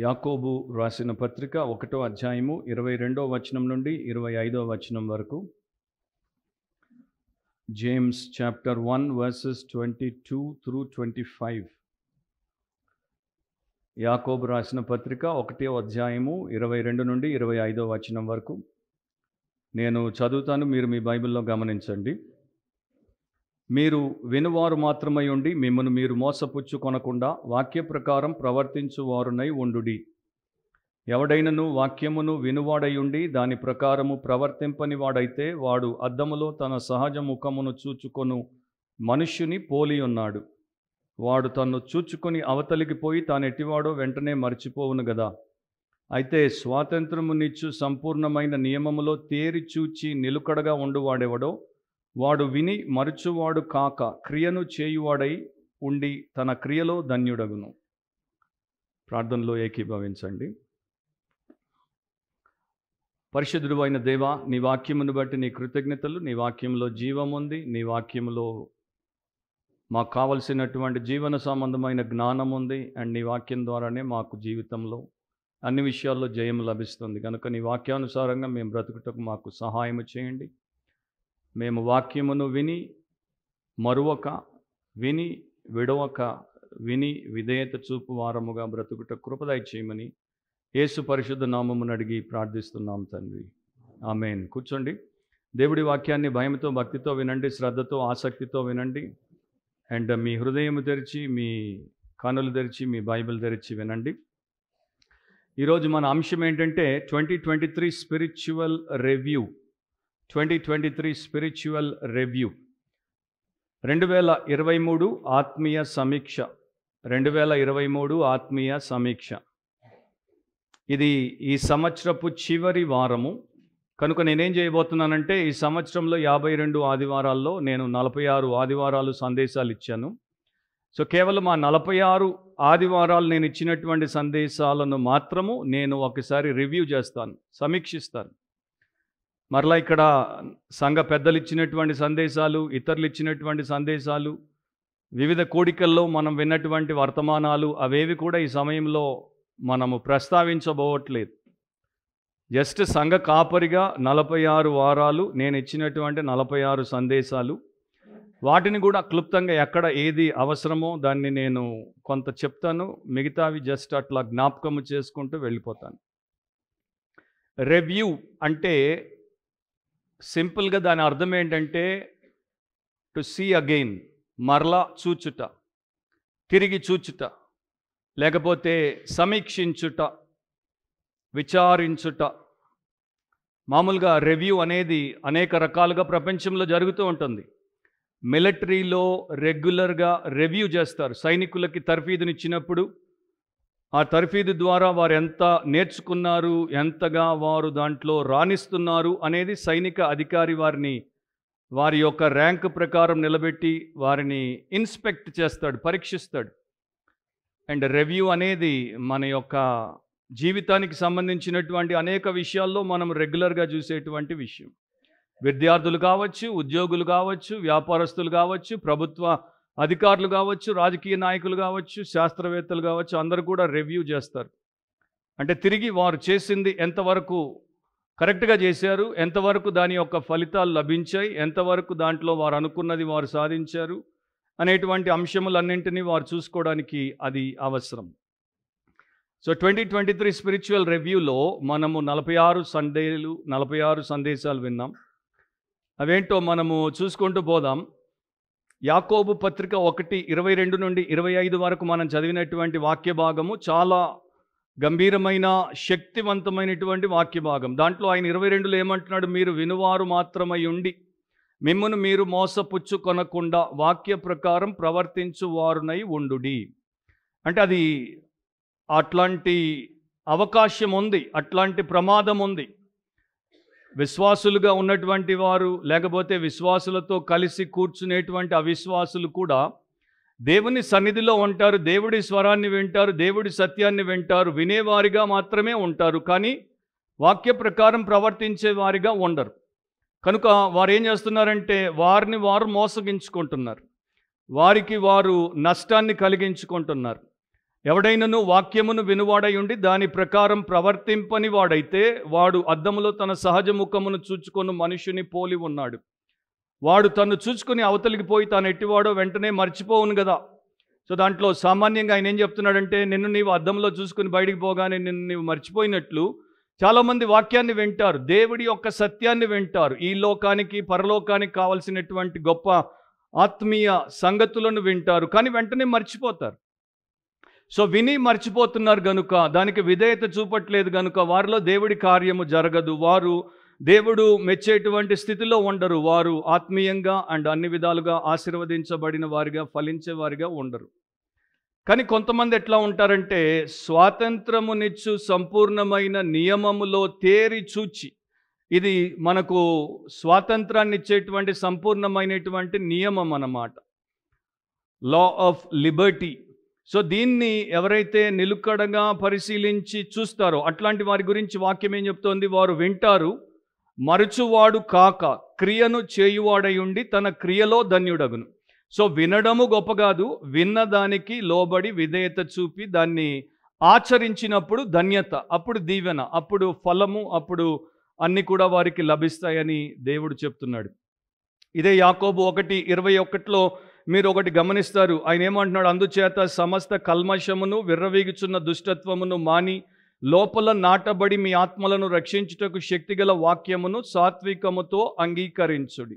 యాకోబు రాసిన పత్రిక 1వ అధ్యాయము 22వ వచనం నుండి 25వ వచనం వరకు. James chapter 1 versus 22 through 25. యాకోబు రాసిన పత్రిక 1వ అధ్యాయము 22 నుండి 25వ వచనం వరకు నేను చదువుతాను, మీరు మీ బైబిల్లో గమనించండి. మీరు వినువారు మాత్రమై ఉండి మిమ్మల్ని మీరు మోసపుచ్చుకొనకుండా వాక్య ప్రకారం ప్రవర్తించువారునై ఉండుడి. ఎవడైనను వాక్యమును వినువాడై ఉండి దాని ప్రకారము ప్రవర్తింపని వాడైతే వాడు అద్దములో తన సహజ ముఖమును చూచుకొను మనుష్యుని పోలి ఉన్నాడు. వాడు తన్ను చూచుకొని అవతలికి పోయి తాను ఎట్టివాడో వెంటనే మర్చిపోవును గదా. అయితే స్వాతంత్రమునిచ్చు సంపూర్ణమైన నియమములో తేరి చూచి నిలుకడగా ఉండువాడెవడో వాడు విని మరచువాడు కాక క్రియను చేయువాడై ఉండి తన క్రియలో ధన్యుడగును. ప్రార్థనలో ఏకీభవించండి. పరిశుద్ధుడు అయిన దేవా, నీ వాక్యమును బట్టి నీ కృతజ్ఞతలు. నీ వాక్యంలో జీవం ఉంది. నీ వాక్యంలో మాకు కావలసినటువంటి జీవన సంబంధమైన జ్ఞానం ఉంది. అండ్ నీ వాక్యం ద్వారానే మాకు జీవితంలో అన్ని విషయాల్లో జయం లభిస్తుంది. కనుక నీ వాక్యానుసారంగా మేము బ్రతుకుటకు మాకు సహాయం చేయండి. మేము వాక్యమును విని మరువక, విని విడవక, విని విధేయత చూపు వారముగా బ్రతుకుట కృపదయ చేయమని యేసు పరిశుద్ధ నామమును అడిగి ప్రార్థిస్తున్నాం తండ్రి. ఆమేన్. కూర్చోండి. దేవుడి వాక్యాన్ని భయంతో, భక్తితో వినండి, శ్రద్ధతో, ఆసక్తితో వినండి. అండ్ మీ హృదయం తెరిచి, మీ కనులు తెరిచి, మీ బైబిల్ తెరిచి వినండి. ఈరోజు మన అంశం ఏంటంటే 2023 స్పిరిచువల్ రివ్యూ. 2023 spiritual review. 2023 ఆత్మీయ సమీక్ష. 2023 ఆత్మీయ సమీక్ష. ఇది ఈ సంవత్సరపు చివరి వారము. కనుక నేనేం చేయబోతున్నానంటే, ఈ సంవత్సరంలో 52 ఆదివారాల్లో నేను 46 ఆదివారాలు సందేశాలు ఇచ్చాను. సో కేవలం ఆ 46 ఆదివారాలు నేను ఇచ్చినటువంటి సందేశాలను మాత్రము నేను ఒకసారి రివ్యూ చేస్తాను, సమీక్షిస్తాను. మరలా ఇక్కడ సంఘ పెద్దలు ఇచ్చినటువంటి సందేశాలు, ఇతరులు ఇచ్చినటువంటి సందేశాలు, వివిధ కూడికల్లో మనం విన్నటువంటి వర్తమానాలు అవేవి కూడా ఈ సమయంలో మనము ప్రస్తావించబోవట్లేదు. జస్ట్ సంఘ కాపరిగా 46 వారాలు నేను ఇచ్చినటువంటి 46 సందేశాలు, వాటిని కూడా క్లుప్తంగా ఎక్కడ ఏది అవసరమో దాన్ని నేను కొంత చెప్తాను. మిగతావి జస్ట్ అట్లా జ్ఞాపకము చేసుకుంటూ వెళ్ళిపోతాను. రివ్యూ అంటే సింపుల్గా దాని అర్థం ఏంటంటే టు సీ అగైన్, మరలా చూచుట, తిరిగి చూచుట, లేకపోతే సమీక్షించుట, విచారించుట. మామూలుగా రివ్యూ అనేది అనేక రకాలుగా ప్రపంచంలో జరుగుతూ ఉంటుంది. మిలిటరీలో రెగ్యులర్గా రివ్యూ చేస్తారు. సైనికులకి తర్ఫీదునిచ్చినప్పుడు ఆ తర్ఫీదు ద్వారా వారు ఎంత నేర్చుకున్నారు, ఎంతగా వారు దాంట్లో రాణిస్తున్నారు అనేది సైనిక అధికారి వారి యొక్క ర్యాంక్ ప్రకారం నిలబెట్టి వారిని ఇన్స్పెక్ట్ చేస్తాడు, పరీక్షిస్తాడు. అండ్ రివ్యూ అనేది మన యొక్క జీవితానికి సంబంధించినటువంటి అనేక విషయాల్లో మనం రెగ్యులర్గా చూసేటువంటి విషయం. విద్యార్థులు కావచ్చు, ఉద్యోగులు కావచ్చు, వ్యాపారస్తులు కావచ్చు, ప్రభుత్వ అధికారులు కావచ్చు, రాజకీయ నాయకులు కావచ్చు, శాస్త్రవేత్తలు కావచ్చు, అందరూ కూడా రివ్యూ చేస్తారు. అంటే తిరిగి వారు చేసింది ఎంతవరకు కరెక్ట్గా చేశారు, ఎంతవరకు దాని యొక్క ఫలితాలు లభించాయి, ఎంతవరకు దాంట్లో వారు అనుకున్నది వారు సాధించారు అనేటువంటి అంశములన్నింటినీ వారు చూసుకోవడానికి అది అవసరం. సో 2023 స్పిరిచువల్ రివ్యూలో మనము 46 సందేశాలు విన్నాం. అవేంటో మనము చూసుకుంటూ పోదాం. యాకోబు పత్రిక 1:22 నుండి 25 వరకు మనం చదివినటువంటి వాక్య భాగము చాలా గంభీరమైన, శక్తివంతమైనటువంటి వాక్య భాగం. దాంట్లో ఆయన 22లో ఏమంటున్నాడు? మీరు వినువారు మాత్రమై ఉండి మిమ్మును మీరు మోసపుచ్చుకొనకుండా వాక్య ప్రకారం ప్రవర్తించువారునై ఉండుడి. అంటే అది అట్లాంటి అవకాశం ఉంది, అట్లాంటి ప్రమాదం ఉంది. విశ్వాసులుగా ఉన్నటువంటి వారు, లేకపోతే విశ్వాసులతో కలిసి కూర్చునేటువంటి అవిశ్వాసులు కూడా దేవుని సన్నిధిలో ఉంటారు, దేవుడి స్వరాన్ని వింటారు, దేవుడి సత్యాన్ని వింటారు, వినేవారిగా మాత్రమే ఉంటారు, కానీ వాక్య ప్రకారం ప్రవర్తించే వారిగా ఉండరు. కనుక వారు ఏం చేస్తున్నారంటే వారిని వారు మోసగించుకుంటున్నారు, వారికి వారు నష్టాన్ని కలిగించుకుంటున్నారు. ఎవడైనను వాక్యమును వినువాడై ఉండి దాని ప్రకారం ప్రవర్తింపని వాడైతే వాడు అద్దములో తన సహజ ముఖమును చూచుకొని మనుషుని పోలి ఉన్నాడు. వాడు తను చూసుకుని అవతలికి పోయి తాను ఎట్టివాడో వెంటనే మర్చిపోవును కదా. సో దాంట్లో సామాన్యంగా ఆయన ఏం చెప్తున్నాడంటే, నిన్ను నీవు అద్దంలో చూసుకుని బయటికి పోగానే నిన్ను నీవు మర్చిపోయినట్లు చాలామంది వాక్యాన్ని వింటారు, దేవుడి యొక్క సత్యాన్ని వింటారు, ఈ లోకానికి పరలోకానికి కావలసినటువంటి గొప్ప ఆత్మీయ సంగతులను వింటారు, కానీ వెంటనే మర్చిపోతారు. సో విని మర్చిపోతున్నారు గనుక, దానికి విధేయత చూపట్లేదు గనుక వారిలో దేవుడి కార్యము జరగదు. వారు దేవుడు మెచ్చేటువంటి స్థితిలో ఉండరు. వారు ఆత్మీయంగా అండ్ అన్ని విధాలుగా ఆశీర్వదించబడిన వారిగా, ఫలించే వారిగా ఉండరు. కానీ కొంతమంది ఎట్లా ఉంటారంటే, స్వాతంత్రమునిచ్చు సంపూర్ణమైన నియమములో తేరి చూచి, ఇది మనకు స్వాతంత్రాన్ని ఇచ్చేటువంటి సంపూర్ణమైనటువంటి నియమం అన్నమాట, లా ఆఫ్ లిబర్టీ. సో దీన్ని ఎవరైతే నిలుకడగా పరిశీలించి చూస్తారో అట్లాంటి వారి గురించి వాక్యం ఏం చెప్తోంది, వారు వింటారు, మరచువాడు కాక క్రియను చేయువాడై ఉండి తన క్రియలో ధన్యుడగును. సో వినడము గొప్ప కాదు, విన్నదానికి లోబడి విధేయత చూపి దాన్ని ఆచరించినప్పుడు ధన్యత, అప్పుడు దీవెన, అప్పుడు ఫలము, అప్పుడు అన్నీ కూడా వారికి లభిస్తాయని దేవుడు చెప్తున్నాడు. ఇదే యాకోబు 1:21లో మీరు ఒకటి గమనిస్తారు. ఆయన ఏమంటున్నాడు, అందుచేత సమస్త కల్మషమును విర్రవీగుచున్న దుష్టత్వమును మాని లోపల నాటబడి మీ ఆత్మలను రక్షించుటకు శక్తిగల వాక్యమును సాత్వికముతో అంగీకరించుడి.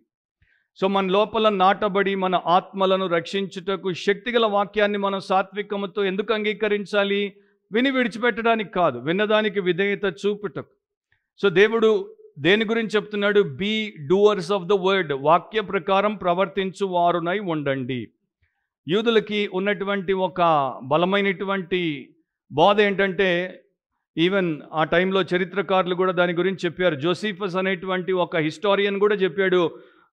సో మన లోపల నాటబడి మన ఆత్మలను రక్షించుటకు శక్తిగల వాక్యాన్ని మనం సాత్వికముతో ఎందుకు అంగీకరించాలి? విని విడిచిపెట్టడానికి కాదు, విన్నదానికి విధేయత చూపుటకు. సో దేవుడు దేని గురించి చెప్తున్నాడు? Be doers of the word, వాక్య ప్రకారం ప్రవర్తించు వారునై ఉండండి. యూదులకి ఉన్నటువంటి ఒక బలమైనటువంటి బోధ ఏంటంటే, ఈవెన్ ఆ టైంలో చరిత్రకారులు కూడా దాని గురించి చెప్పారు. జోసిఫస్ అనేటువంటి ఒక హిస్టారియన్ కూడా చెప్పాడు,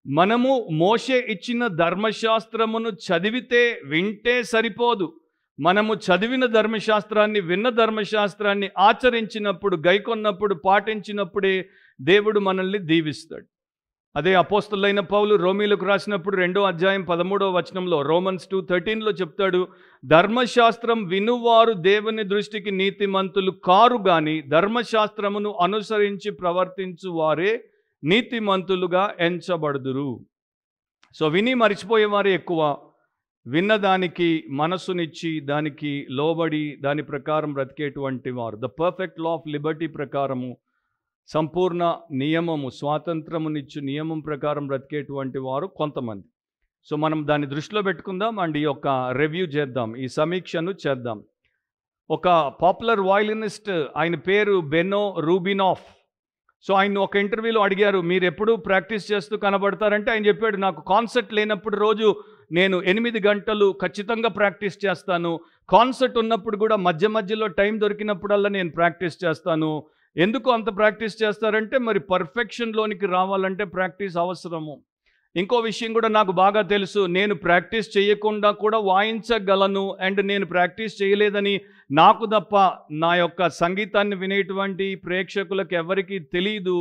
మనము మోషే ఇచ్చిన ధర్మశాస్త్రమును చదివితే వింటే సరిపోదు, మనము చదివిన ధర్మశాస్త్రాన్ని, విన్న ధర్మశాస్త్రాన్ని ఆచరించినప్పుడు, గైకొన్నప్పుడు, పాటించినప్పుడే దేవుడు మనల్ని దీవిస్తాడు. అదే అపోస్తలుడైన పౌలు రోమీలకు రాసినప్పుడు 2:13 రోమన్స్ 2:13లో చెప్తాడు, ధర్మశాస్త్రం వినువారు దేవుని దృష్టికి నీతిమంతులు కారు గాని ధర్మశాస్త్రమును అనుసరించి ప్రవర్తించు వారే నీతిమంతులుగా ఎంచబడుదురు. సో విని మరిచిపోయేవారే ఎక్కువ, విన్నదానికి మనసునిచ్చి దానికి లోబడి దాని ప్రకారం బ్రతికేటువంటి వారు, the perfect law of Liberty ప్రకారము, సంపూర్ణ నియమము, స్వాతంత్రమునిచ్చు నియమం ప్రకారం బ్రతికేటువంటి వారు కొంతమంది. సో మనం దాన్ని దృష్టిలో పెట్టుకుందాం అండ్ ఈ యొక్క రివ్యూ చేద్దాం, ఈ సమీక్షను చేద్దాం. ఒక పాపులర్ వయలినిస్ట్, ఆయన పేరు బెనో రూబినాఫ్. సో ఆయన ఒక ఇంటర్వ్యూలో అడిగారు, మీరు ఎప్పుడు ప్రాక్టీస్ చేస్తూ కనబడతారంటే ఆయన చెప్పాడు, నాకు కాన్సర్ట్ లేనప్పుడు రోజు నేను 8 గంటలు ఖచ్చితంగా ప్రాక్టీస్ చేస్తాను, కాన్సర్ట్ ఉన్నప్పుడు కూడా మధ్య మధ్యలో టైం దొరికినప్పుడల్లా నేను ప్రాక్టీస్ చేస్తాను. ఎందుకు అంత ప్రాక్టీస్ చేస్తారంటే, మరి పర్ఫెక్షన్లోనికి రావాలంటే ప్రాక్టీస్ అవసరము. ఇంకో విషయం కూడా నాకు బాగా తెలుసు, నేను ప్రాక్టీస్ చేయకుండా కూడా వాయించగలను, అండ్ నేను ప్రాక్టీస్ చేయలేదని నాకు తప్ప నా యొక్క సంగీతాన్ని వినేటువంటి ప్రేక్షకులకు ఎవరికీ తెలియదు.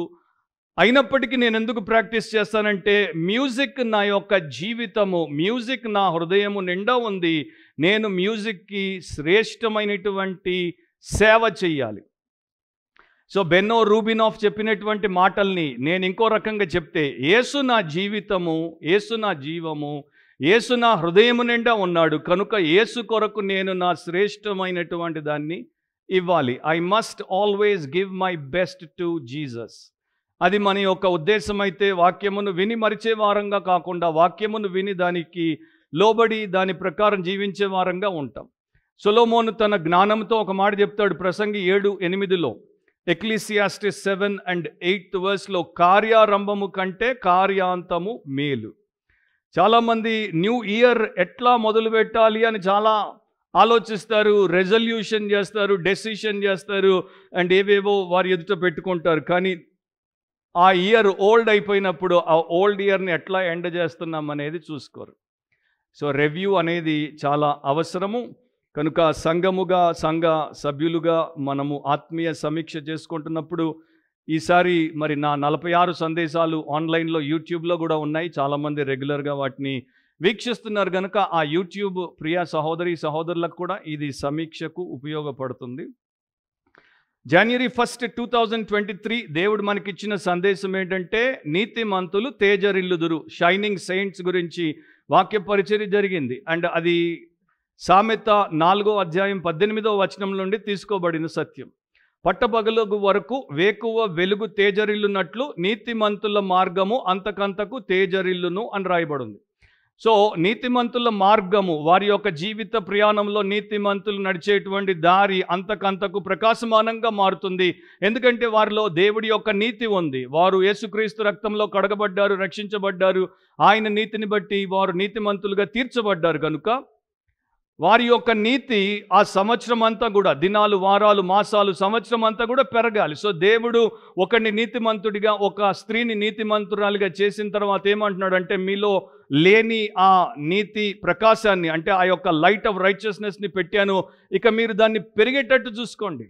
అయినప్పటికీ నేను ఎందుకు ప్రాక్టీస్ చేస్తానంటే, మ్యూజిక్ నా యొక్క జీవితము, మ్యూజిక్ నా హృదయము నిండా ఉంది, నేను మ్యూజిక్కి శ్రేష్టమైనటువంటి సేవ చెయ్యాలి. సో బెన్నో రూబినాఫ్ చెప్పినటువంటి మాటల్ని నేను ఇంకో రకంగా చెప్తే, యేసు నా జీవితము, యేసు నా జీవము, యేసు నా హృదయము నిండా ఉన్నాడు కనుక యేసు కొరకు నేను నా శ్రేష్టమైనటువంటి దాన్ని ఇవ్వాలి. I must always give my best to Jesus. అది మన యొక్క ఉద్దేశం అయితే, వాక్యమును విని మరిచే వారంగా కాకుండా వాక్యమును విని దానికి లోబడి దాని ప్రకారం జీవించే వారంగా ఉంటాం. సొలొమోను తన జ్ఞానంతో ఒక మాట చెప్తాడు, ప్రసంగి 7:8లో, ఎక్లీసియాస్టిస్ 7:8 కార్యారంభము కంటే కార్యాంతము మేలు. చాలామంది న్యూ ఇయర్ ఎట్లా మొదలు పెట్టాలి అని చాలా ఆలోచిస్తారు, రెజల్యూషన్ చేస్తారు, డెసిషన్ చేస్తారు, అండ్ ఏవేవో వారి ఎదుట పెట్టుకుంటారు. కానీ ఆ ఇయర్ ఓల్డ్ అయిపోయినప్పుడు ఆ ఓల్డ్ ఇయర్ని ఎట్లా ఎండ్ చేస్తున్నాం అనేది చూసుకోరు. సో రివ్యూ అనేది చాలా అవసరము. కనుక సంఘముగా, సంఘ సభ్యులుగా మనము ఆత్మీయ సమీక్ష చేసుకుంటున్నప్పుడు, ఈసారి మరి నా 46 సందేశాలు ఆన్లైన్లో యూట్యూబ్లో కూడా ఉన్నాయి, చాలామంది రెగ్యులర్గా వాటిని వీక్షిస్తున్నారు కనుక ఆ యూట్యూబ్ ప్రియ సహోదరులకు కూడా ఇది సమీక్షకు ఉపయోగపడుతుంది. January 1st, 2023 దేవుడు మనకిచ్చిన సందేశం ఏంటంటే నీతిమంతులు తేజరిల్లుదురు. షైనింగ్ సెయింట్స్ గురించి వాక్య పరిచర్య జరిగింది. అండ్ అది సామెత 4వ అధ్యాయం 18వ వచనం నుండి తీసుకోబడిన సత్యం. పట్టపగలు వరకు వేకువ వెలుగు తేజరిల్లునట్లు నీతిమంతుల మార్గము అంతకంతకు తేజరిల్లును అని రాయబడింది. సో నీతిమంతుల మార్గము, వారి యొక్క జీవిత ప్రయాణంలో నీతిమంతులు నడిచేటువంటి దారి అంతకంతకు ప్రకాశమానంగా మారుతుంది. ఎందుకంటే వారిలో దేవుడి యొక్క నీతి ఉంది. వారు యేసుక్రీస్తు రక్తంలో కడగబడ్డారు, రక్షించబడ్డారు. ఆయన నీతిని బట్టి వారు నీతిమంతులుగా తీర్చబడ్డారు కనుక వారి యొక్క నీతి ఆ సంవత్సరం అంతా కూడా, దినాలు, వారాలు, మాసాలు, సంవత్సరం అంతా కూడా పెరగాలి. సో దేవుడు ఒకరిని నీతిమంతుడిగా, ఒక స్త్రీని నీతిమంతురాలిగా చేసిన తర్వాత ఏమంటున్నాడు అంటే, మీలో లేని ఆ నీతి ప్రకాశాన్ని, అంటే ఆ యొక్క లైట్ ఆఫ్ రైచియస్నెస్ని పెట్టాను, ఇక మీరు దాన్ని పెరిగేటట్టు చూసుకోండి.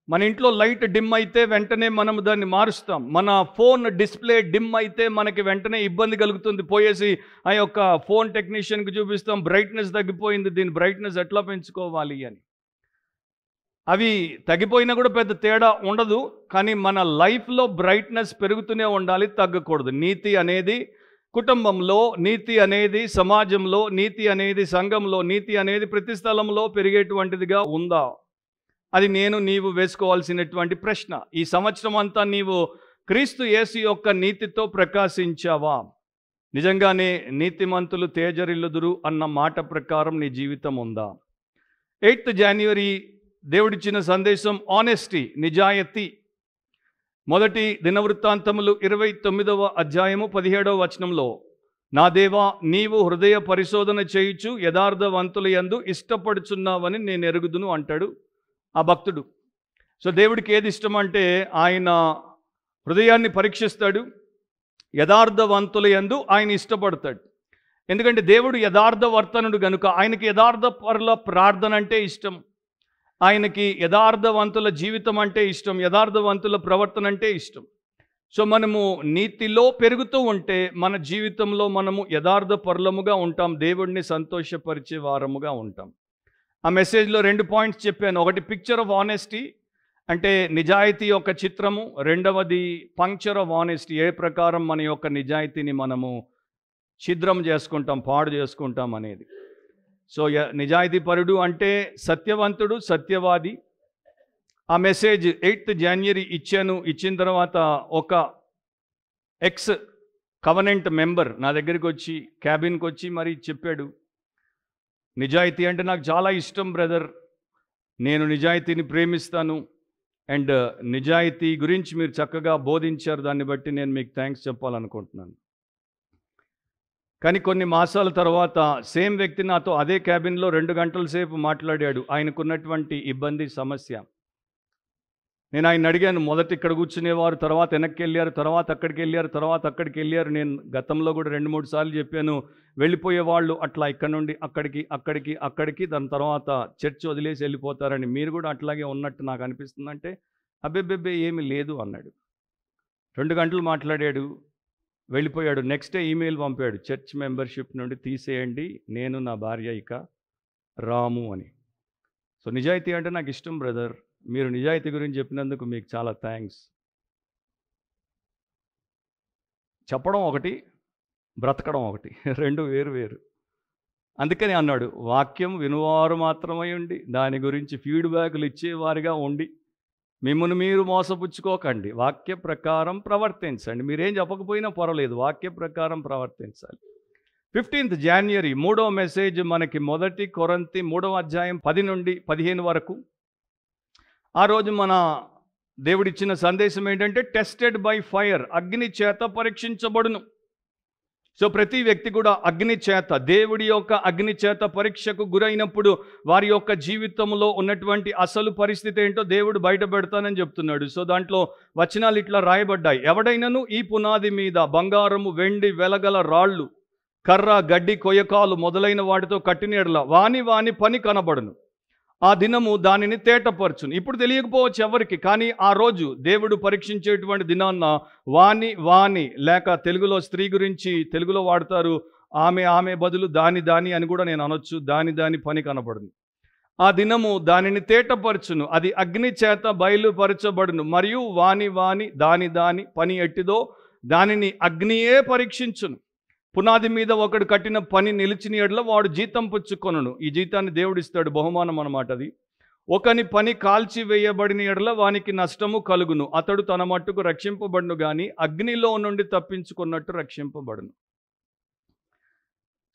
మన ఇంట్లో లైట్ డిమ్ అయితే వెంటనే మనం దాన్ని మారుస్తాం. మన ఫోన్ డిస్ప్లే డిమ్ అయితే మనకి వెంటనే ఇబ్బంది కలుగుతుంది. పోయేసి ఆ యొక్క ఫోన్ టెక్నీషియన్కి చూపిస్తాం, బ్రైట్నెస్ తగ్గిపోయింది, దీని బ్రైట్నెస్ ఎట్లా పెంచుకోవాలి అని. అవి తగ్గిపోయినా కూడా పెద్ద తేడా ఉండదు, కానీ మన లైఫ్లో బ్రైట్నెస్ పెరుగుతూనే ఉండాలి, తగ్గకూడదు. నీతి అనేది కుటుంబంలో, నీతి అనేది సమాజంలో, నీతి అనేది సంఘంలో, నీతి అనేది ప్రతి స్థలంలో పెరిగేటువంటిదిగా ఉందా? అది నీవు వేసుకోవాల్సినటువంటి ప్రశ్న. ఈ సంవత్సరం అంతా నీవు క్రీస్తు యేసు యొక్క నీతితో ప్రకాశించావా? నిజంగానే నీతిమంతులు తేజరిల్లుదురు అన్న మాట ప్రకారం నీ జీవితం ఉందా? 8th January దేవుడిచ్చిన సందేశం ఆనెస్టీ, నిజాయితీ. మొదటి దినవృత్తాంతములు 29వ అధ్యాయము 17వ వచనంలో, నా దేవా, నీవు హృదయ పరిశోధన చేయుచు యథార్థవంతుల యందు ఇష్టపడుచున్నావని నేను ఎరుగుదును అంటాడు ఆ భక్తుడు. సో దేవుడికి ఏది ఇష్టం అంటే ఆయన హృదయాన్ని పరీక్షిస్తాడు, యథార్థవంతుల యందు ఆయన ఇష్టపడతాడు. ఎందుకంటే దేవుడు యథార్థవర్తనుడు కనుక ఆయనకి యథార్థపరుల ప్రార్థన అంటే ఇష్టం, ఆయనకి యథార్థవంతుల జీవితం అంటే ఇష్టం, యథార్థవంతుల ప్రవర్తన అంటే ఇష్టం. సో మనము నీతిలో పెరుగుతూ ఉంటే మన జీవితంలో మనము యథార్థపరులముగా ఉంటాం, దేవుడిని సంతోషపరిచే వారముగా ఉంటాం. ఆ మెసేజ్లో 2 పాయింట్స్ చెప్పాను. ఒకటి పిక్చర్ ఆఫ్ ఆనెస్టీ, అంటే నిజాయితీ యొక్క చిత్రము. రెండవది పంక్చర్ ఆఫ్ ఆనెస్టీ, ఏ ప్రకారం మన యొక్క నిజాయితీని మనము ఛిద్రం చేసుకుంటాం, పాడు చేసుకుంటాం అనేది. సో నిజాయితీపరుడు అంటే సత్యవంతుడు, సత్యవాది. ఆ మెసేజ్ 8th January ఇచ్చాను. ఇచ్చిన తర్వాత ఒక ఎక్స్ కవనెంట్ మెంబర్ నా దగ్గరికి వచ్చి, క్యాబిన్కి వచ్చి మరి చెప్పాడు, నిజాయితీ అంటే నాకు చాలా ఇష్టం బ్రదర్, నేను నిజాయితీని ప్రేమిస్తాను, అండ్ నిజాయితీ గురించి మీరు చక్కగా బోధించారు, దాన్ని బట్టి నేను మీకు థ్యాంక్స్ చెప్పాలనుకుంటున్నాను. కానీ కొన్ని మాసాల తర్వాత సేమ్ వ్యక్తి నాతో అదే క్యాబిన్లో 2 గంటల సేపు మాట్లాడాడు. ఆయనకున్నటువంటి ఇబ్బంది, సమస్య. నేను ఆయన అడిగాను, మొదట ఇక్కడ కూర్చునేవారు, తర్వాత వెనక్కి వెళ్ళారు, తర్వాత అక్కడికి వెళ్ళారు, తర్వాత అక్కడికి వెళ్ళారు. నేను గతంలో కూడా 2-3 సార్లు చెప్పాను, వెళ్ళిపోయేవాళ్ళు అట్లా ఇక్కడ నుండి అక్కడికి, అక్కడికి, అక్కడికి, దాని తర్వాత చర్చ్ వదిలేసి వెళ్ళిపోతారని. మీరు కూడా అట్లాగే ఉన్నట్టు నాకు అనిపిస్తుందంటే, అబ్బెబ్బెబ్బే ఏమీ లేదు అన్నాడు. 2 గంటలు మాట్లాడాడు, వెళ్ళిపోయాడు. నెక్స్ట్ డే ఈమెయిల్ పంపాడు, చర్చ్ మెంబర్షిప్ నుండి తీసేయండి, నేను నా భార్య ఇక రాము అని. సో నిజాయితీ అంటే నాకు ఇష్టం బ్రదర్, మీరు నిజాయితీ గురించి చెప్పినందుకు మీకు చాలా థ్యాంక్స్. చెప్పడం ఒకటి, బ్రతకడం ఒకటి, 2 వేరు. అందుకని అన్నాడు, వాక్యం వినువారు మాత్రమై ఉండి దాని గురించి ఫీడ్బ్యాక్లు ఇచ్చేవారిగా ఉండి మిమ్మల్ని మీరు మోసపుచ్చుకోకండి, వాక్య ప్రకారం ప్రవర్తించండి. మీరేం చెప్పకపోయినా పర్వాలేదు, వాక్య ప్రకారం ప్రవర్తించాలి. 15th January 3వ మెసేజ్ మనకి 1 కొరింథీ 3వ అధ్యాయం 10 నుండి 15 వరకు. ఆ రోజు మన దేవుడిచ్చిన సందేశం ఏంటంటే టెస్టెడ్ బై ఫైర్, అగ్ని చేత పరీక్షించబడును. సో ప్రతి వ్యక్తి కూడా అగ్ని చేత, దేవుడి యొక్క అగ్ని చేత పరీక్షకు గురైనప్పుడు వారి యొక్క జీవితంలో ఉన్నటువంటి అసలు పరిస్థితి ఏంటో దేవుడు బయట పెడతానని చెప్తున్నాడు. సో దాంట్లో వచనాలు ఇట్లా రాయబడ్డాయి, ఎవడైనను ఈ పునాది మీద బంగారము, వెండి, వెలగల రాళ్ళు, కర్ర, గడ్డి, కొయ్యకాలు మొదలైన వాటితో కట్టిన యెడల వాని పని కనబడును. ఆ దినము దానిని తేటపరచును. ఇప్పుడు తెలియకపోవచ్చు ఎవరికి, కానీ ఆ రోజు దేవుడు పరీక్షించేటువంటి దినాన్న వాని లేక తెలుగులో స్త్రీ గురించి తెలుగులో వాడతారు ఆమె బదులు దాని అని కూడా నేను అనొచ్చు. దాని పని కనబడును. ఆ దినము దానిని తేటపరచును, అది అగ్ని చేత బయలుపరచబడును. మరియు వాని దాని పని ఎట్టిదో దానిని అగ్నియే పరీక్షించును. పునాది మీద ఒకడు కట్టిన పని నిలిచిన ఎడల వాడు జీతం పుచ్చుకొనును. ఈ జీతాన్ని దేవుడిస్తాడు, బహుమానం అన్నమాట. అది ఒకని పని కాల్చివేయబడిన ఎడల వానికి నష్టము కలుగును. అతడు తన మట్టుకు రక్షింపబడును గాని అగ్నిలో నుండి తప్పించుకున్నట్టు రక్షింపబడును.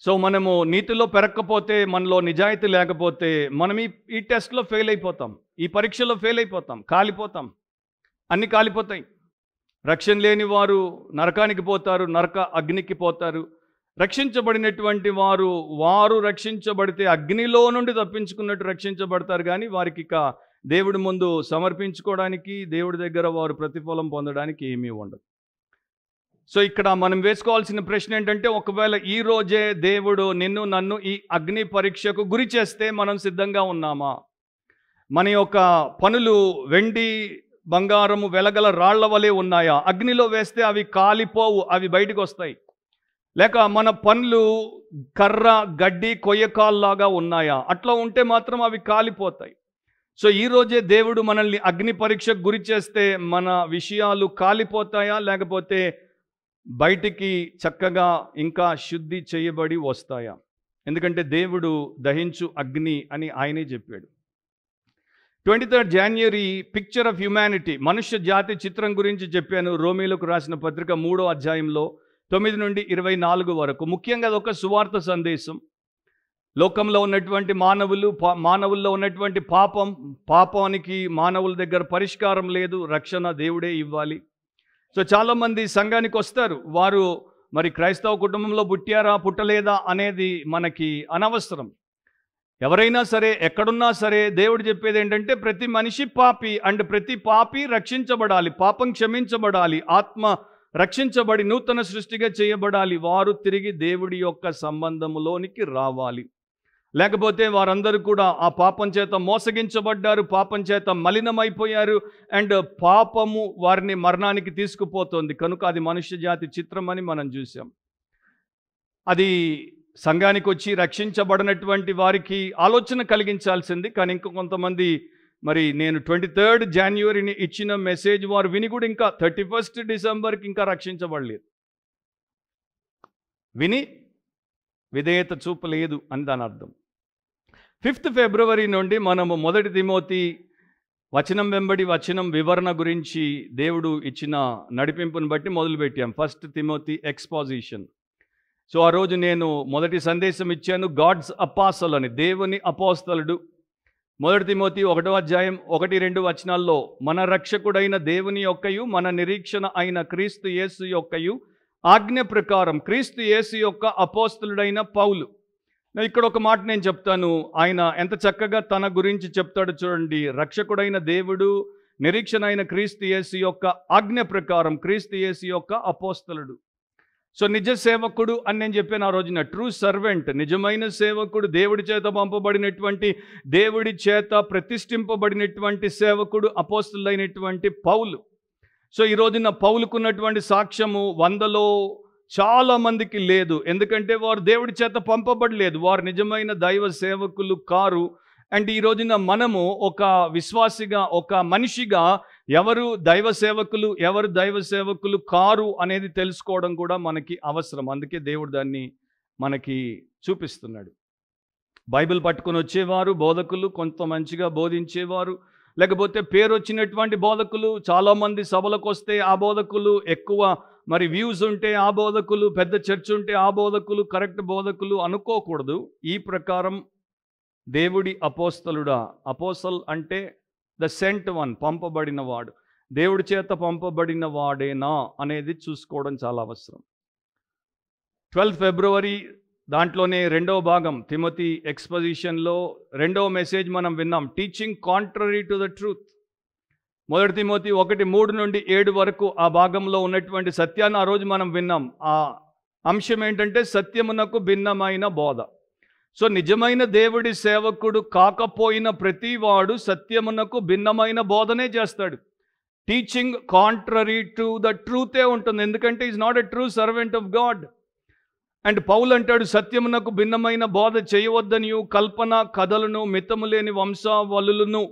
సో మనము నీతిలో పెరగకపోతే, మనలో నిజాయితీ లేకపోతే మనం ఈ టెస్ట్లో ఫెయిల్ అయిపోతాం, ఈ పరీక్షలో ఫెయిల్ అయిపోతాం, కాలిపోతాం, అన్నీ కాలిపోతాయి. రక్షణ లేని వారు నరకానికి పోతారు, నరక అగ్నికి పోతారు. రక్షించబడినటువంటి వారు రక్షించబడితే అగ్నిలో నుండి తప్పించుకున్నట్టు రక్షించబడతారు, కానీ వారికి ఇక దేవుడి ముందు సమర్పించుకోవడానికి, దేవుడి దగ్గర వారు ప్రతిఫలం పొందడానికి ఏమీ ఉండదు. సో ఇక్కడ మనం వేసుకోవాల్సిన ప్రశ్న ఏంటంటే, ఒకవేళ ఈ రోజే దేవుడు నన్ను ఈ అగ్ని పరీక్షకు గురి చేస్తే మనం సిద్ధంగా ఉన్నామా? మన యొక్క పనులు వెండి బంగారము వెలగల రాళ్ల వలె ఉన్నాయా? అగ్నిలో వేస్తే అవి కాలిపోవు, అవి బయటకు వస్తాయి. లేక మన పనులు కర్ర గడ్డి కొయ్యకాల్లాగా ఉన్నాయా? అట్లా ఉంటే మాత్రం అవి కాలిపోతాయి. సో ఈరోజే దేవుడు మనల్ని అగ్ని పరీక్షకు గురి చేస్తే మన విషయాలు కాలిపోతాయా, లేకపోతే బయటికి చక్కగా ఇంకా శుద్ధి చేయబడి వస్తాయా? ఎందుకంటే దేవుడు దహించు అగ్ని అని ఆయనే చెప్పాడు. 23 జనవరి పిక్చర్ ఆఫ్ హ్యుమానిటీ, మనుష్య జాతి చిత్రం గురించి చెప్పాను. రోమీలకు రాసిన పత్రిక 3వ అధ్యాయంలో 9 నుండి 24 వరకు. ముఖ్యంగా అదొక సువార్త సందేశం. లోకంలో ఉన్నటువంటి మానవుల్లో ఉన్నటువంటి పాపానికి మానవుల దగ్గర పరిష్కారం లేదు, రక్షణ దేవుడే ఇవ్వాలి. సో చాలామంది సంఘానికి వస్తారు, వారు మరి క్రైస్తవ కుటుంబంలో పుట్టారా పుట్టలేదా అనేది మనకి అనవసరం. ఎవరైనా సరే, ఎక్కడున్నా సరే, దేవుడు చెప్పేది ఏంటంటే ప్రతి మనిషి పాపి అండ్ ప్రతి పాపి రక్షించబడాలి, పాపం క్షమించబడాలి, ఆత్మ రక్షించబడి నూతన సృష్టిగా చేయబడాలి. వారు తిరిగి దేవుడి యొక్క సంబంధములోనికి రావాలి. లేకపోతే వారందరూ కూడా ఆ పాపం చేత మోసగించబడ్డారు, పాపం చేత మలినమైపోయారు, అండ్ పాపము వారిని మరణానికి తీసుకుపోతుంది. కనుక అది మనుష్య జాతి చిత్రం అని మనం చూసాం. అది సంఘానికి వచ్చి రక్షించబడినటువంటి వారికి ఆలోచన కలిగించాల్సింది. కానీ ఇంక కొంతమంది మరి నేను 23 జనవరిని ఇచ్చిన మెసేజ్ వారు విని కూడా ఇంకా 31 డిసెంబర్కి ఇంకా రక్షించబడలేదు, విని విధేయత చూపలేదు అని దాని అర్థం. 5 ఫిబ్రవరి నుండి మనము 1 తిమోతి వచనం వెంబడి వచనం వివరణ గురించి దేవుడు ఇచ్చిన నడిపింపుని బట్టి మొదలుపెట్టాం. 1 తిమోతి ఎక్స్పోజిషన్. సో ఆ రోజు నేను మొదటి సందేశం ఇచ్చాను, గాడ్స్ అపాసల్ అని, దేవుని అపోస్తలుడు. 1 తిమోతి 1వ అధ్యాయం 1-2 వచనాల్లో మన రక్షకుడైన దేవుని యొక్కయు మన నిరీక్షణ అయిన క్రీస్తు యేసు యొక్కయు ఆజ్ఞ ప్రకారం క్రీస్తు యేసు యొక్క అపోస్తలుడైన పౌలు. ఇక్కడ ఒక మాట నేను చెప్తాను, ఆయన ఎంత చక్కగా తన గురించి చెప్తాడు చూడండి. రక్షకుడైన దేవుడు, నిరీక్షణ అయిన క్రీస్తు యేసు యొక్క ఆజ్ఞ ప్రకారం క్రీస్తు యేసు యొక్క అపోస్తలుడు. సో నిజ సేవకుడు అని నేను చెప్పాను ఆ రోజున. ట్రూ సర్వెంట్, నిజమైన సేవకుడు, దేవుడి చేత పంపబడినటువంటి, దేవుడి చేత ప్రతిష్ఠింపబడినటువంటి సేవకుడు అపోస్తలుడైనటువంటి పౌలు. సో ఈ రోజున పౌలుకున్నటువంటి సాక్ష్యము 100లో చాలా మందికి లేదు. ఎందుకంటే వారు దేవుడి చేత పంపబడలేదు, వారు నిజమైన దైవ సేవకులు కారు. అండ్ ఈ రోజున మనము ఒక విశ్వాసిగా, ఒక మనిషిగా ఎవరు దైవ సేవకులు కారు అనేది తెలుసుకోవడం కూడా మనకి అవసరం. అందుకే దేవుడు దాన్ని మనకి చూపిస్తున్నాడు. బైబిల్ పట్టుకొని వచ్చేవారు బోధకులు, కొంత మంచిగా బోధించేవారు, లేకపోతే పేరు వచ్చినటువంటి బోధకులు, చాలామంది సభలకు వస్తే ఆ బోధకులు, ఎక్కువ మరి వ్యూస్ ఉంటే ఆ బోధకులు, పెద్ద చర్చ్ ఉంటే ఆ బోధకులు కరెక్ట్ బోధకులు అనుకోకూడదు. ఈ ప్రకారం దేవుడి అపోస్తలుడా, అపోస్తల్ అంటే ద సెంట్ వన్, పంపబడిన వాడు, దేవుడి చేత పంపబడిన వాడేనా అనేది చూసుకోవడం చాలా అవసరం. 12 ఫిబ్రవరి దాంట్లోనే 2వ భాగం తిమోతి ఎక్స్పోజిషన్లో 2వ మెసేజ్ మనం విన్నాం, teaching contrary to the truth. 1 Timothy 1:3 నుండి 7 వరకు ఆ భాగంలో ఉన్నటువంటి సత్యాన్ని ఆ రోజు మనం విన్నాం. ఆ అంశం ఏంటంటే సత్యమునకు భిన్నమైన బోధ. సో నిజమైన దేవుడి సేవకుడు కాకపోయిన ప్రతివాడు సత్యమునకు భిన్నమైన బోధనే చేస్తాడు. టీచింగ్ కాంట్రరీ టు ద ట్రూతే ఉంటుంది, ఎందుకంటే is not a true servant of God. And పౌలు అంటాడు, సత్యమునకు భిన్నమైన బోధ చేయవద్దనియు, కల్పన కథలను, మితము లేని వంశావళులను,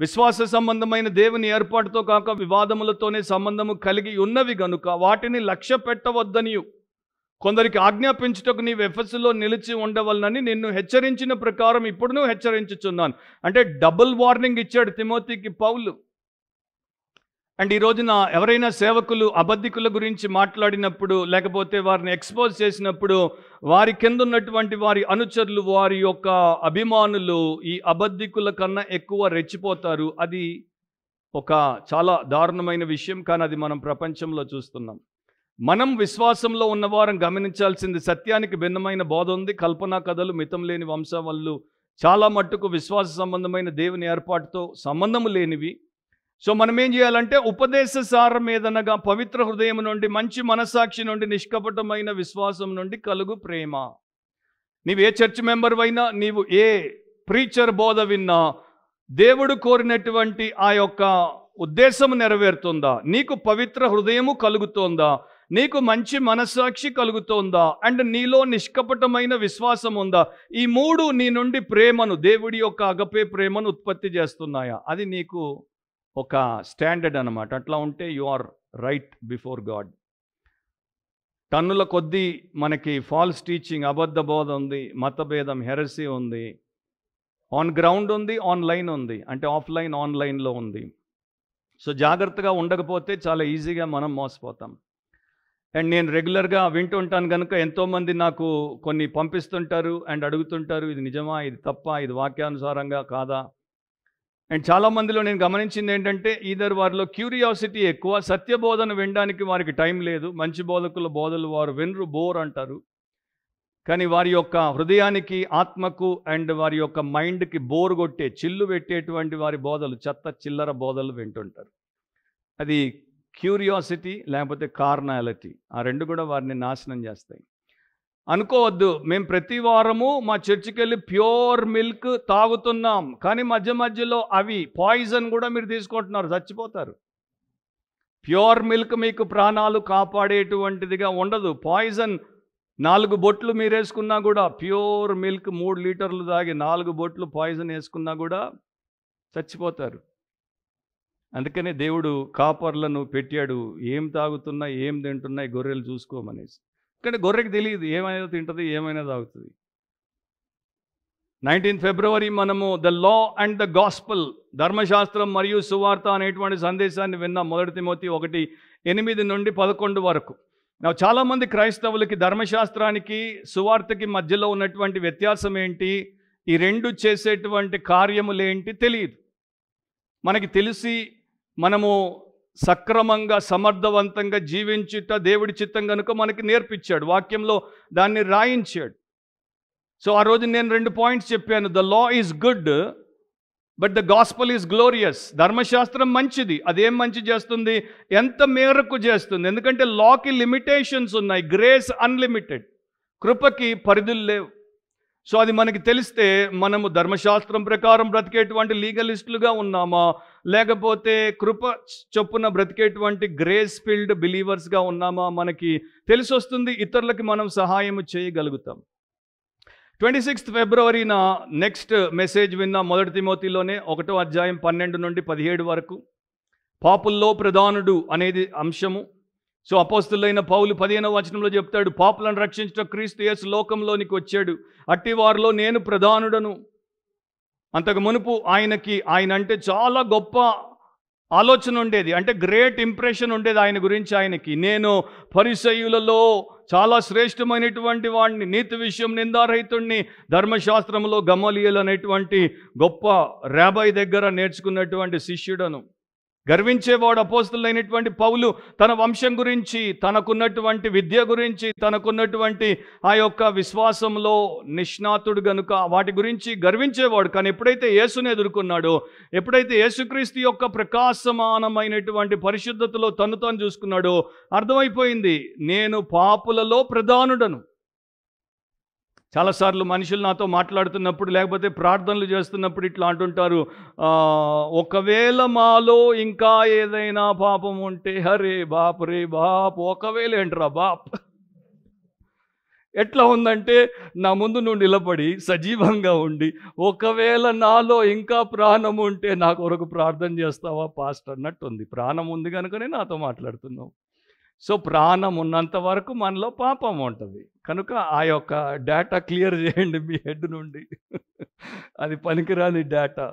విశ్వాస సంబంధమైన దేవుని ఏర్పాటుతో కాక వివాదములతోనే సంబంధము కలిగి ఉన్నవి గనుక వాటిని లక్ష్య పెట్టవద్దనియు కొందరికి ఆజ్ఞాపించుటకు నీవు ఎఫెసులో నిలిచి ఉండవలనని నిన్ను హెచ్చరించిన ప్రకారం ఇప్పుడును హెచ్చరించుచున్నాను. అంటే డబుల్ వార్నింగ్ ఇచ్చాడు తిమోతికి పౌలు. అండ్ ఈ రోజున ఎవరైనా సేవకులు అబద్ధికుల గురించి మాట్లాడినప్పుడు, లేకపోతే వారిని ఎక్స్పోజ్ చేసినప్పుడు, వారి కింద ఉన్నటువంటి వారి అనుచరులు, వారి యొక్క అభిమానులు ఈ అబద్ధికుల కన్నా ఎక్కువ రెచ్చిపోతారు. అది ఒక చాలా దారుణమైన విషయం, కానీ అది మనం ప్రపంచంలో చూస్తున్నాం. మనం విశ్వాసంలో ఉన్నవారం గమనించాల్సింది, సత్యానికి భిన్నమైన బోధ ఉంది, కల్పనా కథలు, మితం లేని వంశావళులు చాలా మట్టుకు విశ్వాస సంబంధమైన దేవుని ఏర్పాటుతో సంబంధము లేనివి. సో మనం ఏం చేయాలంటే, ఉపదేశ సారం మీదనగా పవిత్ర హృదయం నుండి, మంచి మనసాక్షి నుండి, నిష్కపటమైన విశ్వాసం నుండి కలుగు ప్రేమ. నీవు ఏ చర్చ్ మెంబర్ అయినా, నీవు ఏ ప్రీచర్ బోధ విన్నా, దేవుడు కోరినటువంటి ఆ యొక్క ఉద్దేశం నెరవేరుతుందా, నీకు పవిత్ర హృదయము కలుగుతోందా, నీకు మంచి మనస్సాక్షి కలుగుతోందా, అండ్ నీలో నిష్కపటమైన విశ్వాసం ఉందా, ఈ మూడు నీ నుండి ప్రేమను, దేవుడి యొక్క అగపే ప్రేమను ఉత్పత్తి చేస్తున్నాయా, అది నీకు ఒక స్టాండర్డ్ అన్నమాట. అట్లా ఉంటే you are right before God. టన్నుల కొద్దీ మనకి ఫాల్స్ టీచింగ్, అబద్ధ బోధ ఉంది, మతభేదం, హెరసీ ఉంది, ఆన్ గ్రౌండ్ ఉంది, ఆన్లైన్ ఉంది, అంటే ఆఫ్లైన్ ఆన్లైన్లో ఉంది. సో జాగ్రత్తగా ఉండకపోతే చాలా ఈజీగా మనం మోసపోతాం. అండ్ నేను రెగ్యులర్గా వింటుంటాను కనుక ఎంతోమంది నాకు కొన్ని పంపిస్తుంటారు అండ్ అడుగుతుంటారు, ఇది నిజమా, ఇది తప్ప, ఇది వాక్యానుసారంగా కాదా. అండ్ చాలామందిలో నేను గమనించింది ఏంటంటే, ఈధర్ వారిలో క్యూరియాసిటీ ఎక్కువ, సత్యబోధన వినడానికి వారికి టైం లేదు. మంచి బోధకుల బోధలు వారు వినరు, బోర్ అంటారు. కానీ వారి యొక్క హృదయానికి, ఆత్మకు అండ్ వారి యొక్క మైండ్కి బోర్ కొట్టే, చిల్లు పెట్టేటువంటి వారి బోధలు, చెత్త చిల్లర బోధలు వింటుంటారు. అది క్యూరియాసిటీ లేకపోతే కార్నాలిటీ, ఆ రెండు కూడా వారిని నాశనం చేస్తాయి. అనుకోవద్దు, మేము ప్రతి వారము మా చర్చికి వెళ్ళి ప్యూర్ మిల్క్ తాగుతున్నాం, కానీ మధ్య మధ్యలో అవి పాయిజన్ కూడా మీరు తీసుకుంటున్నారు, చచ్చిపోతారు. ప్యూర్ మిల్క్ మీకు ప్రాణాలు కాపాడేటువంటిదిగా ఉండదు. పాయిజన్ 4 బొట్లు మీరు వేసుకున్నా కూడా, ప్యూర్ మిల్క్ 3 లీటర్లు తాగి 4 బొట్లు పాయిజన్ వేసుకున్నా కూడా చచ్చిపోతారు. అందుకనే దేవుడు కాపర్లను పెట్టాడు, ఏం తాగుతున్నా, ఏం తింటున్నా ఈ గొర్రెలు చూసుకోమనేసి. కానీ గొర్రెకి తెలియదు ఏమైనా తింటుంది, ఏమైనా తాగుతుంది. 19 ఫిబ్రవరి మనము the law and the gospel, ధర్మశాస్త్రం మరియు సువార్త అనేటువంటి సందేశాన్ని విన్నాం. 1 తిమోతి 1:8 నుండి 11 వరకు. చాలామంది క్రైస్తవులకి ధర్మశాస్త్రానికి సువార్తకి మధ్యలో ఉన్నటువంటి వ్యత్యాసం ఏంటి, ఈ రెండు చేసేటువంటి కార్యములేంటి తెలియదు. మనకి తెలిసి మనము సక్రమంగా సమర్థవంతంగా జీవించుట దేవుడి చిత్తం కనుక మనకి నేర్పించాడు, వాక్యంలో దాన్ని రాయించాడు. సో ఆ రోజు నేను 2 పాయింట్స్ చెప్పాను. The law is good but the gospel is glorious. ధర్మశాస్త్రం మంచిది, అదేం మంచి చేస్తుంది, ఎంత మేరకు చేస్తుంది. ఎందుకంటే లాకి లిమిటేషన్స్ ఉన్నాయి, గ్రేస్ అన్లిమిటెడ్, కృపకి పరిధులు లేవు. సో అది మనకి తెలిస్తే మనము ధర్మశాస్త్రం ప్రకారం బ్రతికేటువంటి లీగలిస్టులుగా ఉన్నామా, లేకపోతే కృప చొప్పున బ్రతికేటువంటి గ్రేస్ ఫీల్డ్ బిలీవర్స్గా ఉన్నామా మనకి తెలిసి వస్తుంది. ఇతరులకి మనం సహాయం చేయగలుగుతాం. 26 ఫిబ్రవరిన నెక్స్ట్ మెసేజ్ విన్నా. 1 తిమోతిలోనే 1వ అధ్యాయం 12 నుండి 17 వరకు. పాపుల్లో ప్రధానుడు అనేది అంశము. సో అపోస్తులైన పౌలు 15వ వచనంలో చెప్తాడు, పాపులను రక్షించడం క్రీస్తు యేసు లోకంలోనికి వచ్చాడు, అట్టి వారిలో నేను ప్రధానుడను. అంతకు మునుపు ఆయన అంటే చాలా గొప్ప ఆలోచన ఉండేది, అంటే గ్రేట్ ఇంప్రెషన్ ఉండేది ఆయన గురించి. ఆయనకి, నేను పరిసయ్యులలో చాలా శ్రేష్టమైనటువంటి వాడిని, నీతి విషయం నిందారహితుణ్ణి, ధర్మశాస్త్రంలో గమలీయులు అనేటువంటి గొప్ప రాబై దగ్గర నేర్చుకున్నటువంటి శిష్యుడను. గర్వించేవాడు అపోస్తలుడైనటువంటి పౌలు తన వంశం గురించి, తనకున్నటువంటి విద్య గురించి, తనకున్నటువంటి ఆ యొక్క విశ్వాసంలో నిష్ణాతుడు గనుక వాటి గురించి గర్వించేవాడు. కానీ ఎప్పుడైతే యేసుని ఎదుర్కొన్నాడో, ఎప్పుడైతే యేసుక్రీస్తు యొక్క ప్రకాశమానమైనటువంటి పరిశుద్ధతలో తను తాను చూసుకున్నాడో అర్థమైపోయింది, నేను పాపులలో ప్రధానుడను. చాలాసార్లు మనుషులు నాతో మాట్లాడుతున్నప్పుడు లేకపోతే ప్రార్థనలు చేస్తున్నప్పుడు ఇట్లా అంటుంటారు, ఒకవేళ మాలో ఇంకా ఏదైనా పాపం ఉంటే హరే బాప్ రే బాప్, ఒకవేళ ఏంట్రా బాప్. ఎట్లా ఉందంటే నా ముందు నువ్వు నిలబడి సజీవంగా ఉండి ఒకవేళ నాలో ఇంకా ప్రాణం ఉంటే నా కొరకు ప్రార్థన చేస్తావా పాస్టర్ అన్నట్టు ఉంది. ప్రాణం ఉంది కనుకనే నాతో మాట్లాడుతున్నావు. సో ప్రాణం ఉన్నంత వరకు మనలో పాపం ఉంటుంది కనుక ఆ యొక్క డేటా క్లియర్ చేయండి మీ హెడ్ నుండి. అది పనికిరాని data.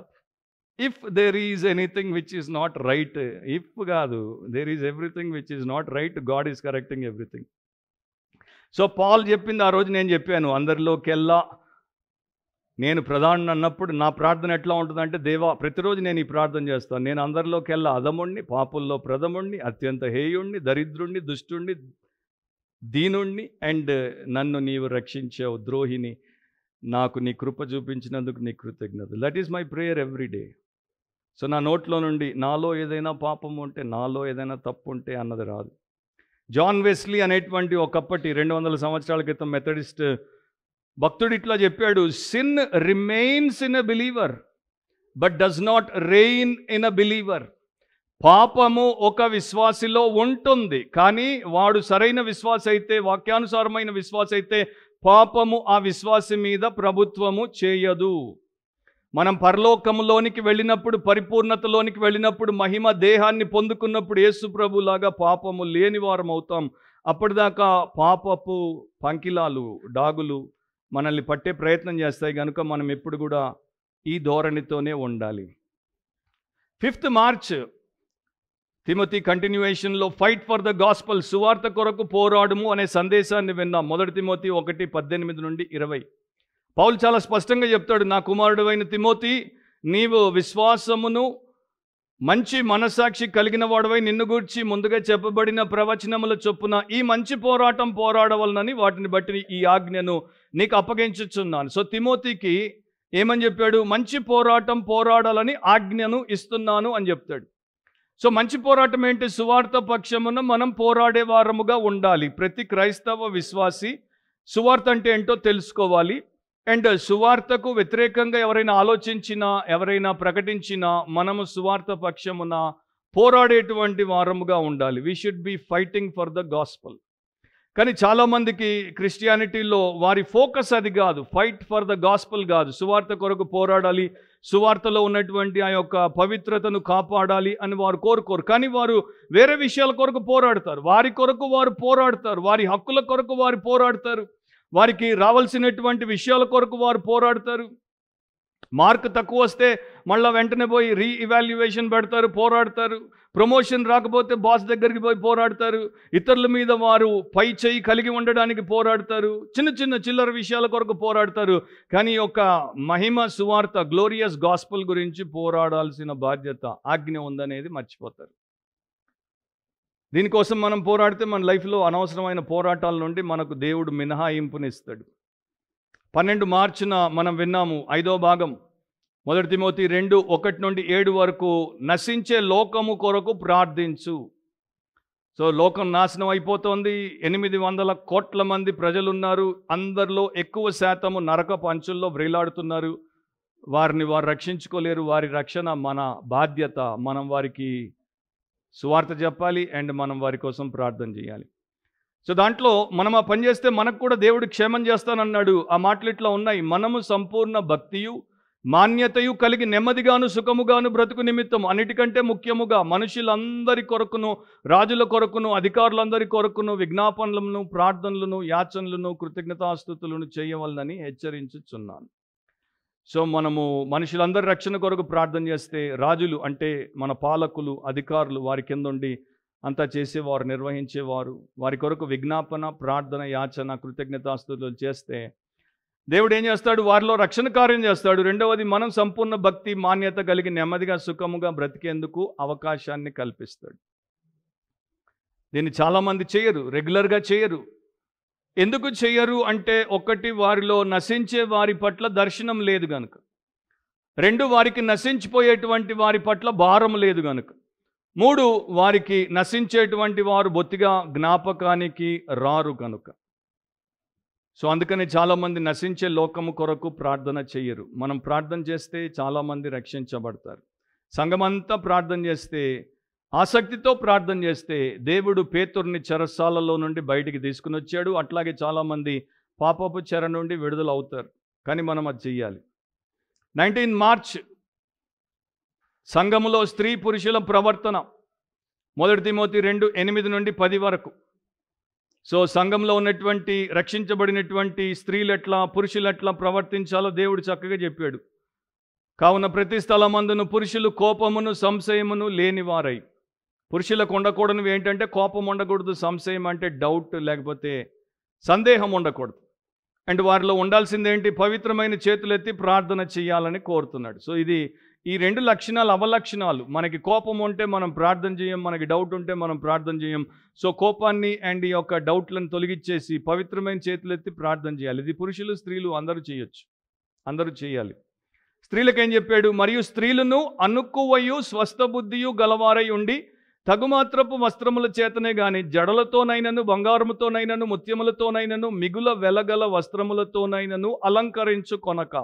If there is anything which is not right, if కాదు, there is everything which is not right, God is correcting everything. So Paul చెప్పింది ఆ రోజు నేను చెప్పాను, అందరిలోకెల్లా నేను ప్రధాని అన్నప్పుడు నా ప్రార్థన ఎట్లా ఉంటుందంటే, దేవా ప్రతిరోజు నేను ఈ ప్రార్థన చేస్తాను, నేను అందరిలోకెల్లా అధముణ్ణి, పాపుల్లో ప్రథముణ్ణి, అత్యంత హేయుణ్ణి, దరిద్రుణ్ణి, దుష్టుణ్ణి, దీనుణ్ణి, అండ్ నన్ను నీవు రక్షించావు ద్రోహిని, నాకు నీ కృప చూపించినందుకు నీ కృతజ్ఞత. That is my prayer every day. So నా నోట్లో నుండి నాలో ఏదైనా పాపం ఉంటే, నాలో ఏదైనా తప్పు ఉంటే అన్నది రాదు. జాన్ వెస్లీ అనేటువంటి ఒకప్పటి 200 సంవత్సరాల క్రితం మెథడిస్ట్ భక్తుడు ఇట్లా చెప్పాడు, sin remains in a believer but does not rain in a believer. పాపము ఒక విశ్వాసిలో ఉంటుంది, కానీ వాడు సరైన విశ్వాస అయితే, వాక్యానుసారమైన విశ్వాస అయితే పాపము ఆ విశ్వాసి మీద ప్రభుత్వము చేయదు. మనం పరలోకములోనికి వెళ్ళినప్పుడు, పరిపూర్ణతలోనికి వెళ్ళినప్పుడు, మహిమ దేహాన్ని పొందుకున్నప్పుడు యేసు ప్రభులాగా పాపము లేని వారం అవుతాం. అప్పటిదాకా పాపపు పంకిలాలు, డాగులు మనల్ని పట్టే ప్రయత్నం చేస్తాయి కనుక మనం ఎప్పుడు కూడా ఈ ధోరణితోనే ఉండాలి. 5th మార్చ్ తిమోతి కంటిన్యూయేషన్లో ఫైట్ ఫర్ ద గాస్పల్, సువార్త కొరకు పోరాడుము అనే సందేశాన్ని విన్నాం. 1 తిమోతి 1:18-20. పౌలు చాలా స్పష్టంగా చెప్తాడు, నా కుమారుడు అయిన తిమోతి, నీవు విశ్వాసమును మంచి మనస్సాక్షి కలిగిన వాడవై నిన్ను గూర్చి ముందుగా చెప్పబడిన ప్రవచనముల చొప్పున ఈ మంచి పోరాటం పోరాడవలనని వాటిని బట్టి ఈ ఆజ్ఞను నీకు అప్పగించుచున్నాను. సో తిమోతికి ఏమని చెప్పాడు? మంచి పోరాటం పోరాడాలని ఆజ్ఞను ఇస్తున్నాను అని చెప్తాడు. సో మంచి పోరాటం ఏంటి? సువార్త పక్షమున మనం పోరాడే వారముగా ఉండాలి. ప్రతి క్రైస్తవ విశ్వాసి సువార్త అంటే ఏంటో తెలుసుకోవాలి. అండ్ సువార్తకు వ్యతిరేకంగా ఎవరైనా ఆలోచించినా, ఎవరైనా ప్రకటించినా మనము సువార్త పక్షమున పోరాడేటువంటి వారముగా ఉండాలి. We should be fighting for the gospel. కానీ చాలామందికి క్రిస్టియానిటీలో వారి ఫోకస్ అది కాదు, ఫైట్ ఫర్ ద గాస్పల్ కాదు. సువార్త కొరకు పోరాడాలి, సువార్తలో ఉన్నటువంటి ఆ యొక్క పవిత్రతను కాపాడాలి అని వారు కోరుకోరు. కానీ వారు వేరే విషయాల కొరకు పోరాడతారు. వారి కొరకు వారు పోరాడతారు, వారి హక్కుల కొరకు వారు పోరాడతారు, వారికి రావాల్సినటువంటి విషయాల కొరకు వారు పోరాడతారు. మార్క్ తక్కువ వస్తే మళ్ళీ వెంటనే పోయి రీఇవాల్యుయేషన్ పెడతారు, పోరాడతారు. ప్రమోషన్ రాకపోతే బాస్ దగ్గరికి పోయి పోరాడతారు. ఇతరుల మీద వారు పై చేయి కలిగి ఉండడానికి పోరాడతారు. చిన్న చిన్న చిల్లర విషయాల కొరకు పోరాడతారు. కానీ ఒక మహిమ సువార్త, గ్లోరియస్ గాస్పల్ గురించి పోరాడాల్సిన బాధ్యత, ఆజ్ఞ ఉందనేది మర్చిపోతారు. దీనికోసం మనం పోరాడితే మన లైఫ్లో అనవసరమైన పోరాటాల నుండి మనకు దేవుడు మినహాయింపునిస్తాడు. 12 మార్చున మనం విన్నాము 5వ భాగం, 1 తిమోతి 2:1-7 వరకు, నశించే లోకము కొరకు ప్రార్థించు. సో లోకం నాశనం అయిపోతుంది. 800 కోట్ల మంది ప్రజలున్నారు. అందరిలో ఎక్కువ శాతము నరకపు అంచుల్లో వ్రేలాడుతున్నారు. వారిని వారు రక్షించుకోలేరు. వారి రక్షణ మన బాధ్యత. మనం వారికి సువార్త చెప్పాలి అండ్ మనం వారి కోసం ప్రార్థన చేయాలి. సో దాంట్లో మనం ఆ పని చేస్తే మనకు కూడా దేవుడు క్షేమం చేస్తానన్నాడు. ఆ మాటలు ఇట్లా ఉన్నాయి, మనము సంపూర్ణ భక్తియు మాన్యతయు కలిగి నెమ్మదిగాను సుఖముగాను బ్రతుకు నిమిత్తం, అన్నిటికంటే ముఖ్యముగా మనుషులందరి కొరకును, రాజుల కొరకును, అధికారులందరి కొరకును విజ్ఞాపనలను, ప్రార్థనలను, యాచనలను, కృతజ్ఞతాస్తుతులను చేయవలనని హెచ్చరించుచున్నాను. సో మనము మనుషులందరి రక్షణ కొరకు ప్రార్థన చేస్తే, రాజులు అంటే మన పాలకులు, అధికారులు, వారి కింద ఉండి అంతా చేసేవారు, నిర్వహించేవారు, వారి కొరకు విజ్ఞాపన, ప్రార్థన, యాచన, కృతజ్ఞతాస్తుతులు చేస్తే దేవుడు ఏం చేస్తాడు? వారిలో రక్షణ కార్యం చేస్తాడు. రెండవది, మనం సంపూర్ణ భక్తి మాన్యత కలిగి నెమ్మదిగా సుఖముగా బ్రతికేందుకు అవకాశాన్ని కల్పిస్తాడు. దీన్ని చాలామంది చేయరు, రెగ్యులర్గా చేయరు. ఎందుకు చెయ్యరు అంటే, ఒకటి, వారిలో నశించే వారి పట్ల దర్శనం లేదు గనుక. 2, వారికి నశించిపోయేటువంటి వారి పట్ల భారం లేదు గనుక. 3, వారికి నశించేటువంటి వారు బొత్తిగా జ్ఞాపకానికి రారు కనుక. సో అందుకని చాలామంది నశించే లోకము కొరకు ప్రార్థన చెయ్యరు. మనం ప్రార్థన చేస్తే చాలామంది రక్షించబడతారు. సంఘమంతా ప్రార్థన చేస్తే, ఆసక్తితో ప్రార్థన చేస్తే దేవుడు పేతురుని చెరసాలలో నుండి బయటికి తీసుకుని వచ్చాడు. అట్లాగే చాలామంది పాపపు చెర నుండి విడుదల అవుతారు. కానీ మనం అది చెయ్యాలి. 19 మార్చ్ సంఘములో స్త్రీ పురుషుల ప్రవర్తన, 1 తిమోతి 2:8 నుండి 10 వరకు. సో సంఘంలో ఉన్నటువంటి రక్షించబడినటువంటి స్త్రీలు ఎట్లా, పురుషులు ఎట్లా ప్రవర్తించాలో దేవుడు చక్కగా చెప్పాడు. కావున ప్రతి స్థలమందును పురుషులు కోపమును సంశయమును లేనివారై. పురుషులకు ఉండకూడనివి ఏంటంటే కోపం ఉండకూడదు, సంశయం అంటే డౌట్ లేకపోతే సందేహం ఉండకూడదు. అండ్ వారిలో ఉండాల్సింది ఏంటి? పవిత్రమైన చేతులెత్తి ప్రార్థన చేయాలని కోరుతున్నాడు. సో ఇది ఈ 2 లక్షణాలు అవలక్షణాలు. మనకి కోపం ఉంటే మనం ప్రార్థన చేయం, మనకి డౌట్ ఉంటే మనం ప్రార్థన చేయం. సో కోపాన్ని అండ్ ఈ యొక్క డౌట్లను తొలగించేసి పవిత్రమైన చేతులెత్తి ప్రార్థన చేయాలి. ఇది పురుషులు స్త్రీలు అందరూ చేయొచ్చు, అందరూ చేయాలి. స్త్రీలకు ఏం చెప్పాడు? మరియు స్త్రీలను అనుక్కువయు స్వస్థబుద్ధియు గలవారై ఉండి తగుమాత్రపు వస్త్రముల చేతనే గాని జడలతోనైనను బంగారముతోనైనను ముత్యములతోనైనను మిగుల వెలగల వస్త్రములతోనైనను అలంకరించుకొనక.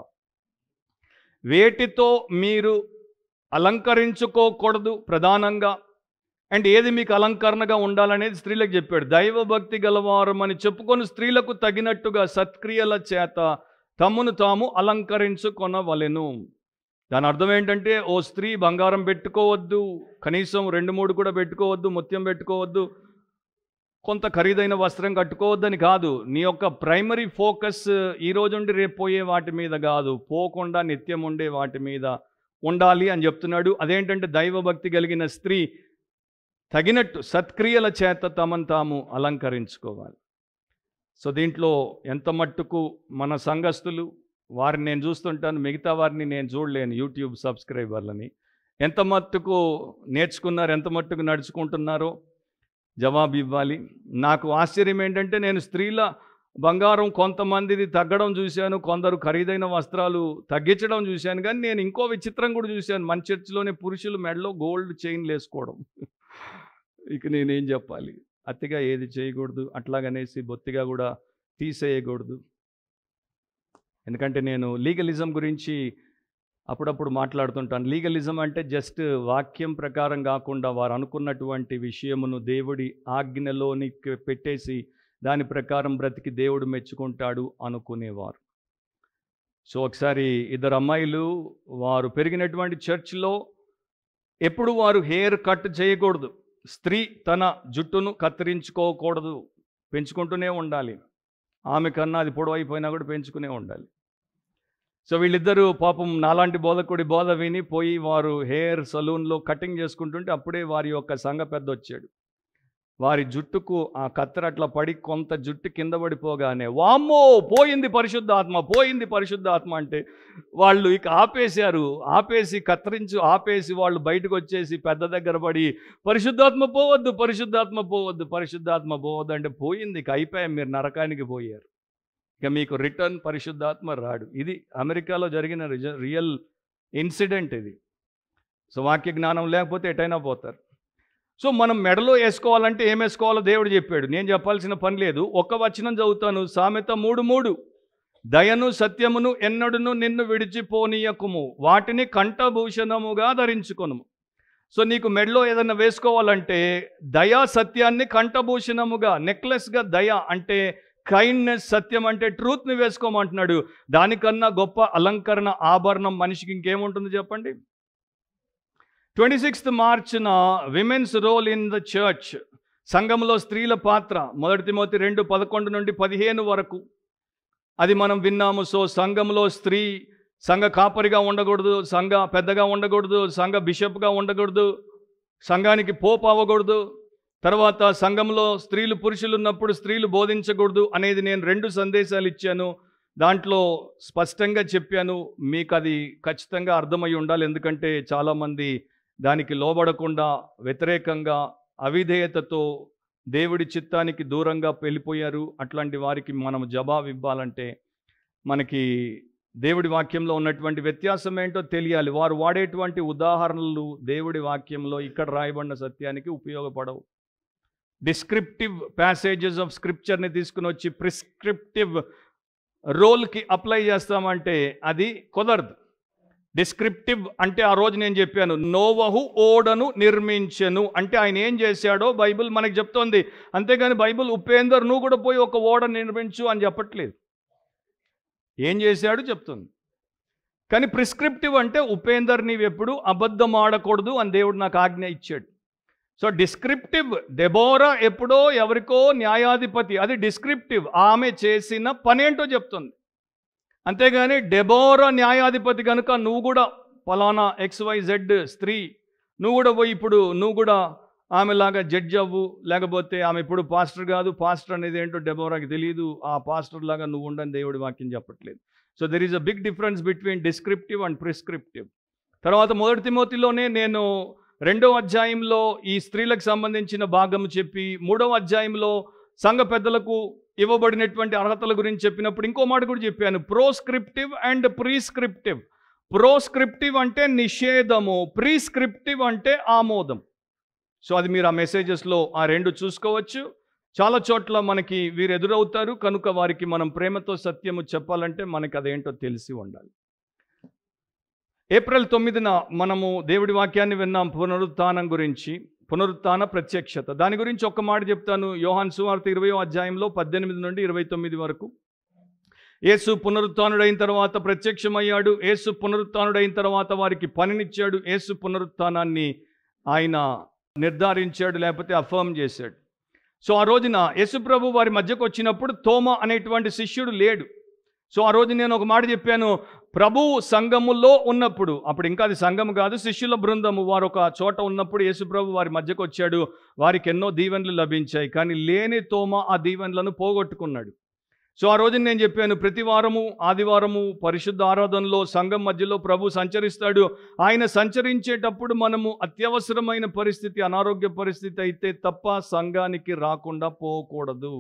వేటితో మీరు అలంకరించుకోకూడదు ప్రధానంగా, అండ్ ఏది మీకు అలంకరణగా ఉండాలనేది స్త్రీలకు చెప్పాడు. దైవభక్తి గలవారమని చెప్పుకొని స్త్రీలకు తగినట్టుగా సత్క్రియల చేత తమను తాము అలంకరించుకొనవలెను. దాని అర్థం ఏంటంటే, ఓ స్త్రీ బంగారం పెట్టుకోవద్దు, కనీసం 2-3 కూడా పెట్టుకోవద్దు, ముత్యం పెట్టుకోవద్దు, కొంత ఖరీదైన వస్త్రం కట్టుకోవద్దని కాదు. నీ యొక్క ప్రైమరీ ఫోకస్ ఈ రోజు ఉండి రేపు పోయే వాటి మీద కాదు, పోకుండా నిత్యం ఉండే వాటి మీద ఉండాలి అని చెప్తున్నాడు. అదేంటంటే దైవభక్తి కలిగిన స్త్రీ తగినట్టు సత్క్రియల చేత తమను తాము అలంకరించుకోవాలి. సో దీంట్లో ఎంత మట్టుకు మన సంఘస్థులు, వారిని నేను చూస్తుంటాను, మిగతా వారిని నేను చూడలేను, యూట్యూబ్ సబ్స్క్రైబర్లని, ఎంత మట్టుకు నేర్చుకున్నారు, ఎంత మట్టుకు నడుచుకుంటున్నారో జవాబు ఇవ్వాలి. నాకు ఆశ్చర్యం ఏంటంటే, నేను స్త్రీల బంగారం కొంతమందిది తగ్గడం చూశాను, కొందరు ఖరీదైన వస్త్రాలు తగ్గించడం చూశాను. కానీ నేను ఇంకో విచిత్రం కూడా చూశాను. మన చర్చిలోనే పురుషులు మెడలో గోల్డ్ చైన్లు వేసుకోవడం. ఇక నేనేం చెప్పాలి? అతిగా ఏది చేయకూడదు, అట్లాగనేసి బొత్తిగా కూడా తీసేయకూడదు. ఎందుకంటే నేను లీగలిజం గురించి అప్పుడప్పుడు మాట్లాడుతుంటాను. లీగలిజం అంటే జస్ట్ వాక్యం ప్రకారం కాకుండా వారు అనుకున్నటువంటి విషయమును దేవుడి ఆజ్ఞలోనికి పెట్టేసి దాని ప్రకారం బ్రతికి దేవుడు మెచ్చుకుంటాడు అనుకునేవారు. సో ఒకసారి 2 అమ్మాయిలు, వారు పెరిగినటువంటి చర్చ్లో ఎప్పుడు వారు హెయిర్ కట్ చేయకూడదు, స్త్రీ తన జుట్టును కత్తిరించుకోకూడదు, పెంచుకుంటూనే ఉండాలి. ఆమె కన్నా అది పొడవైపోయినా కూడా పెంచుకునే ఉండాలి. సో వీళ్ళిద్దరూ పాపం నాలాంటి బోధకుడి బోధ విని పోయి వారు హెయిర్ సలూన్లో కటింగ్ చేసుకుంటుంటే అప్పుడే వారి యొక్క సంఘ పెద్ద వచ్చాడు. వారి జుట్టుకు ఆ కత్తెర అట్లా పడి కొంత జుట్టు కింద పడిపోగానే వామ్మో పోయింది పరిశుద్ధాత్మ, పోయింది పరిశుద్ధాత్మ అంటే వాళ్ళు ఇక ఆపేసి ఆపేసి వాళ్ళు బయటకు వచ్చేసి పెద్ద దగ్గర పడి పరిశుద్ధాత్మ పోవద్దు, పరిశుద్ధాత్మ పోవద్దు, పరిశుద్ధాత్మ పోవద్దు అంటే పోయింది, ఇక అయిపోయాం, మీరు నరకానికి పోయారు, ఇక మీకు రిటర్న్ పరిశుద్ధాత్మ రాడు. ఇది అమెరికాలో జరిగిన రియల్ ఇన్సిడెంట్ ఇది. సో వాక్య జ్ఞానం లేకపోతే ఎటైనా పోతారు. సో మనం మెడలో వేసుకోవాలంటే ఏం వేసుకోవాలో దేవుడు చెప్పాడు. నేను చెప్పాల్సిన పని లేదు. ఒక వచనం చదువుతాను, సామెత 3:3. దయను సత్యమును ఎన్నడును నిన్ను విడిచిపోనీయకుము, వాటిని కంఠభూషణముగా ధరించుకొనుము. సో నీకు మెడలో ఏదైనా వేసుకోవాలంటే దయా సత్యాన్ని కంఠభూషణముగా, నెక్లెస్గా దయ అంటే కైండ్నెస్, సత్యం అంటే ట్రూత్ని వేసుకోమంటున్నాడు. దానికన్నా గొప్ప అలంకరణ ఆభరణం మనిషికి ఇంకేముంటుంది చెప్పండి? 26th మార్చిన women's role in the church, సంఘంలో స్త్రీల పాత్ర, 1 తిమోతి 2:11 నుండి 15 వరకు అది మనం విన్నాము. సో సంఘంలో స్త్రీ సంఘ కాపరిగా ఉండకూడదు, సంఘ పెద్దగా ఉండకూడదు, సంఘ బిషప్గా ఉండకూడదు, సంఘానికి పోప్ అవ్వకూడదు. తర్వాత సంఘంలో స్త్రీలు పురుషులు ఉన్నప్పుడు స్త్రీలు బోధించకూడదు అనేది నేను 2 సందేశాలు ఇచ్చాను. దాంట్లో స్పష్టంగా చెప్పాను. మీకు అది ఖచ్చితంగా అర్థమై ఉండాలి. ఎందుకంటే చాలామంది దానికి లోబడకుండా వ్యతిరేకంగా అవిధేయతతో దేవుడి చిత్తానికి దూరంగా వెళ్ళిపోయారు. అట్లాంటి వారికి మనం జవాబు ఇవ్వాలంటే మనకి దేవుడి వాక్యంలో ఉన్నటువంటి వ్యత్యాసం ఏంటో తెలియాలి. వారు వాడేటువంటి ఉదాహరణలు దేవుడి వాక్యంలో ఇక్కడ రాయబడిన సత్యానికి ఉపయోగపడవు. డిస్క్రిప్టివ్ ప్యాసేజెస్ ఆఫ్ స్క్రిప్చర్ని తీసుకుని వచ్చి ప్రిస్క్రిప్టివ్ రోల్కి అప్లై చేస్తామంటే అది కుదరదు. డిస్క్రిప్టివ్ అంటే ఆ రోజు నేను చెప్పాను, నోవహు ఓడను నిర్మించెను అంటే ఆయన ఏం చేశాడో బైబిల్ మనకి చెప్తోంది. అంతేగాని బైబిల్ ఉపేందర్ నువ్వు కూడా పోయి ఒక ఓడ నిర్మించు అని చెప్పట్లేదు. ఏం చేశాడు చెప్తుంది. కానీ ప్రిస్క్రిప్టివ్ అంటే ఉపేందర్ నీవెప్పుడు అబద్ధం ఆడకూడదు అని దేవుడు నాకు ఆజ్ఞ ఇచ్చాడు. సో డిస్క్రిప్టివ్ దెబోరా ఎప్పుడో ఎవరికో న్యాయాధిపతి, అది డిస్క్రిప్టివ్, ఆమె చేసిన పనేంటో చెప్తుంది. అంతేగాని డెబోరా న్యాయాధిపతి కనుక నువ్వు కూడా ఫలానా XYZ స్త్రీ, నువ్వు కూడా పోయి ఇప్పుడు నువ్వు కూడా ఆమెలాగా జడ్జ్ అవ్వు, లేకపోతే ఆమె ఇప్పుడు పాస్టర్ కాదు, పాస్టర్ అనేది ఏంటో డెబోరాకి తెలియదు, ఆ పాస్టర్ లాగా నువ్వు ఉండని దేవుడి వాక్యం చెప్పట్లేదు. So there is a big difference between descriptive and prescriptive. తర్వాత 1 తిమోతిలోనే నేను 2వ అధ్యాయంలో ఈ స్త్రీలకు సంబంధించిన భాగం చెప్పి 3వ అధ్యాయంలో సంఘ పెద్దలకు ఇవ్వబడినటువంటి అర్హతల గురించి చెప్పినప్పుడు ఇంకో మాట కూడా చెప్పాను, ప్రోస్క్రిప్టివ్ అండ్ ప్రీస్క్రిప్టివ్. ప్రోస్క్రిప్టివ్ అంటే నిషేధము, ప్రీస్క్రిప్టివ్ అంటే ఆమోదం. సో అది మీరు ఆ మెసేజెస్లో ఆ 2 చూసుకోవచ్చు. చాలా చోట్ల మనకి వీరు ఎదురవుతారు కనుక వారికి మనం ప్రేమతో సత్యము చెప్పాలంటే మనకి అదేంటో తెలిసి ఉండాలి. ఏప్రిల్ 9న మనము దేవుడి వాక్యాన్ని విన్నాం, పునరుత్థానం గురించి, పునరుత్థాన ప్రత్యక్షత. దాని గురించి ఒక్క మాట చెప్తాను. యోహాను సువార్త 20వ అధ్యాయంలో 18 నుండి 29 వరకు. యేసు పునరుత్థానుడైన తర్వాత ప్రత్యక్షమయ్యాడు. యేసు పునరుత్థానుడైన తర్వాత వారికి పనినిచ్చాడు. యేసు పునరుత్థానాన్ని ఆయన నిర్ధారించాడు, లేకపోతే అఫర్మ్ చేశాడు. సో ఆ రోజున యేసు ప్రభు వారి మధ్యకు వచ్చినప్పుడు తోమా అనేటువంటి శిష్యుడు లేడు. సో ఆ రోజు నేను ఒక మాట చెప్పాను, ప్రభు సంఘములో ఉన్నప్పుడు, అప్పుడు ఇంకా అది సంఘము కాదు, శిష్యుల బృందము, వారు ఒక చోట ఉన్నప్పుడు యేసు ప్రభు వారి మధ్యకు వచ్చాడు. వారికి ఎన్నో దీవెనలు లభించాయి, కానీ లేని తోమా ఆ దీవెనలను పోగొట్టుకున్నాడు. సో ఆ రోజు నేను చెప్పాను, ప్రతి వారము ఆదివారము పరిశుద్ధ ఆరాధనలో సంఘం మధ్యలో ప్రభు సంచరిస్తాడు. ఆయన సంచరించేటప్పుడు మనము అత్యవసరమైన పరిస్థితి, అనారోగ్య పరిస్థితి అయితే తప్ప సంఘానికి రాకుండా పోకూడదు.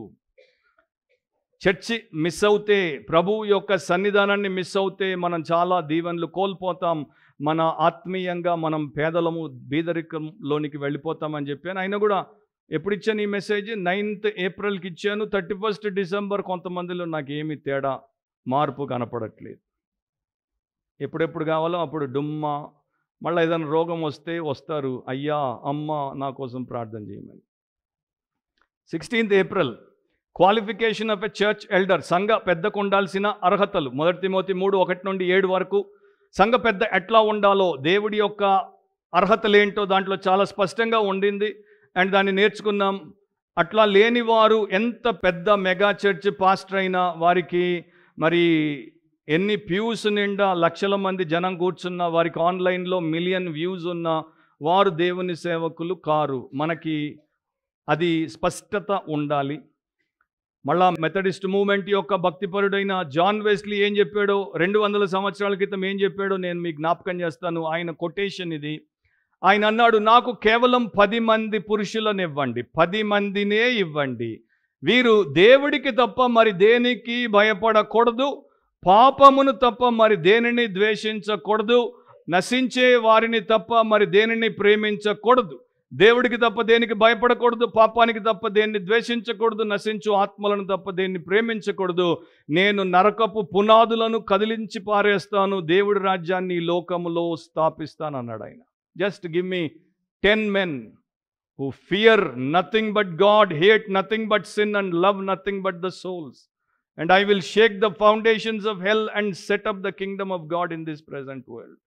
చర్చి మిస్ అవుతే, ప్రభు యొక్క సన్నిధానాన్ని మిస్ అవుతే మనం చాలా దీవెనలు కోల్పోతాం. మన ఆత్మీయంగా మనం పేదలము, బీదరికంలోనికి వెళ్ళిపోతామని చెప్పాను. అయినా కూడా ఎప్పుడు ఇచ్చాను ఈ మెసేజ్? 9th ఏప్రిల్కి ఇచ్చాను. 31st డిసెంబర్ కొంతమందిలో నాకు ఏమి తేడా, మార్పు కనపడట్లేదు. ఎప్పుడెప్పుడు కావాలో అప్పుడు డుమ్మా, మళ్ళీ ఏదైనా రోగం వస్తే వస్తారు, అయ్యా అమ్మ నా కోసం ప్రార్థన చేయమని. 16th April qualification of a church elder, సంఘ పెద్దకు ఉండాల్సిన అర్హతలు. 1 తిమోతి 3:1 నుండి 7 వరకు సంఘ పెద్ద ఎట్లా ఉండాలో, దేవుడి యొక్క అర్హతలేంటో దాంట్లో చాలా స్పష్టంగా ఉండింది. అండ్ దాన్ని నేర్చుకున్నాం. అట్లా లేని వారు ఎంత పెద్ద మెగా చర్చ్ పాస్టర్ అయినా, వారికి మరి ఎన్ని వ్యూస్ నిండా లక్షల మంది జనం కూర్చున్నా, వారికి ఆన్లైన్లో 1 మిలియన్ వ్యూస్ ఉన్నా, వారు దేవుని సేవకులు కారు. మనకి అది స్పష్టత ఉండాలి. మళ్ళా మెథడిస్ట్ మూవ్మెంట్ యొక్క భక్తిపరుడైన జాన్ వెస్లీ ఏం చెప్పాడో, 200 సంవత్సరాల క్రితం ఏం చెప్పాడో నేను మీకు జ్ఞాపకం చేస్తాను. ఆయన కొటేషన్ ఇది. ఆయన అన్నాడు, నాకు కేవలం 10 మంది పురుషులను ఇవ్వండి, 10 మందినే ఇవ్వండి. వీరు దేవుడికి తప్ప మరి దేనికి భయపడకూడదు, పాపమును తప్ప మరి దేనిని ద్వేషించకూడదు, నశించే వారిని తప్ప మరి దేనిని ప్రేమించకూడదు. దేవుడికి తప్ప దేనికి భయపడకూడదు, పాపానికి తప్ప దేన్ని ద్వేషించకూడదు, నశించు ఆత్మలను తప్ప దేన్ని ప్రేమించకూడదు. నేను నరకపు పునాదులను కదిలించి పారేస్తాను, దేవుడి రాజ్యాన్ని ఈ లోకములో స్థాపిస్తాను అన్నాడు ఆయన. Just give me 10 men who fear nothing but God, hate nothing but sin and love nothing but the souls, and I will shake the foundations of hell and set up the kingdom of God in this present world.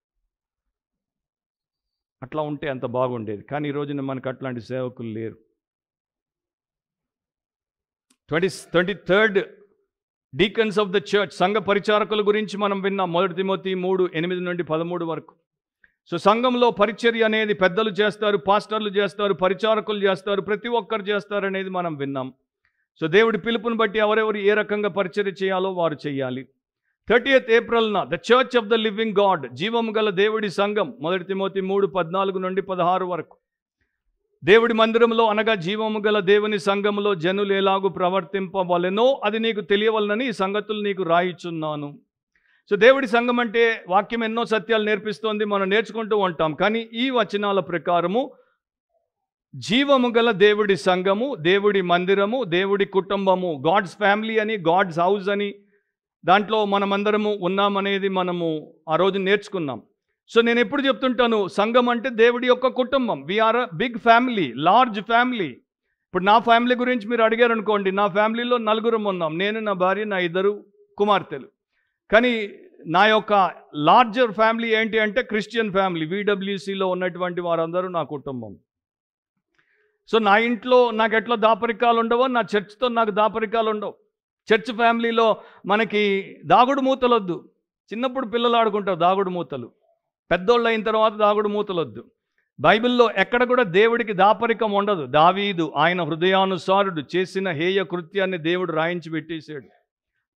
అట్లా ఉంటే అంత బాగుండేది. కానీ ఈ రోజున మనకు అట్లాంటి సేవకులు లేరు. 23rd deacons of the church, సంఘ పరిచారకుల గురించి మనం విన్నాం. 1 తిమోతి 3:8 నుండి 13 వరకు. సో సంఘంలో పరిచర్య అనేది పెద్దలు చేస్తారు, పాస్టర్లు చేస్తారు, పరిచారకులు చేస్తారు, ప్రతి ఒక్కరు చేస్తారు అనేది మనం విన్నాం. సో దేవుడి పిలుపుని బట్టి ఎవరెవరు ఏ రకంగా పరిచర్య చేయాలో వారు చేయాలి. 30th ఏప్రిల్న the church of the living God, జీవము గల దేవుడి సంఘం. 1 తిమోతి 3:14 నుండి 16 వరకు. దేవుడి మందిరంలో అనగా జీవము గల దేవుని సంఘములో జనులు ఎలాగూ ప్రవర్తింపవలెనో అది నీకు తెలియవలనని ఈ సంగతులు నీకు రాయిచున్నాను. సో దేవుడి సంఘం అంటే వాక్యం ఎన్నో సత్యాలు నేర్పిస్తోంది, మనం నేర్చుకుంటూ ఉంటాం. కానీ ఈ వచనాల ప్రకారము జీవము గల దేవుడి సంఘము, దేవుడి మందిరము, దేవుడి కుటుంబము, గాడ్స్ ఫ్యామిలీ అని, గాడ్స్ హౌస్ అని, దాంట్లో మనమందరము ఉన్నామనేది మనము ఆ రోజు నేర్చుకున్నాం. సో నేను ఎప్పుడు చెప్తుంటాను, సంఘం అంటే దేవుడి యొక్క కుటుంబం. We are a big family, large family. ఇప్పుడు నా ఫ్యామిలీ గురించి మీరు అడిగారు అనుకోండి, నా ఫ్యామిలీలో నలుగురం ఉన్నాం, నేను, నా భార్య, నా 2 కుమార్తెలు. కానీ నా యొక్క లార్జర్ ఫ్యామిలీ ఏంటి అంటే క్రిస్టియన్ ఫ్యామిలీ. VWCలో ఉన్నటువంటి వారందరూ నా కుటుంబం. సో నా ఇంట్లో నాకు ఎట్లా దాపరికాలు ఉండవో, నా చర్చ్తో నాకు దాపరికాలు ఉండవు. చర్చ్ ఫ్యామిలీలో మనకి దాగుడు మూతలొద్దు. చిన్నప్పుడు పిల్లలు ఆడుకుంటారు దాగుడు మూతలు, పెద్దోళ్ళు అయిన తర్వాత దాగుడు మూతలొద్దు. బైబిల్లో ఎక్కడ కూడా దేవుడికి దాపరికం ఉండదు. దావీదు ఆయన హృదయానుసారుడు చేసిన హేయ కృత్యాన్ని దేవుడు రాయించి పెట్టేశాడు.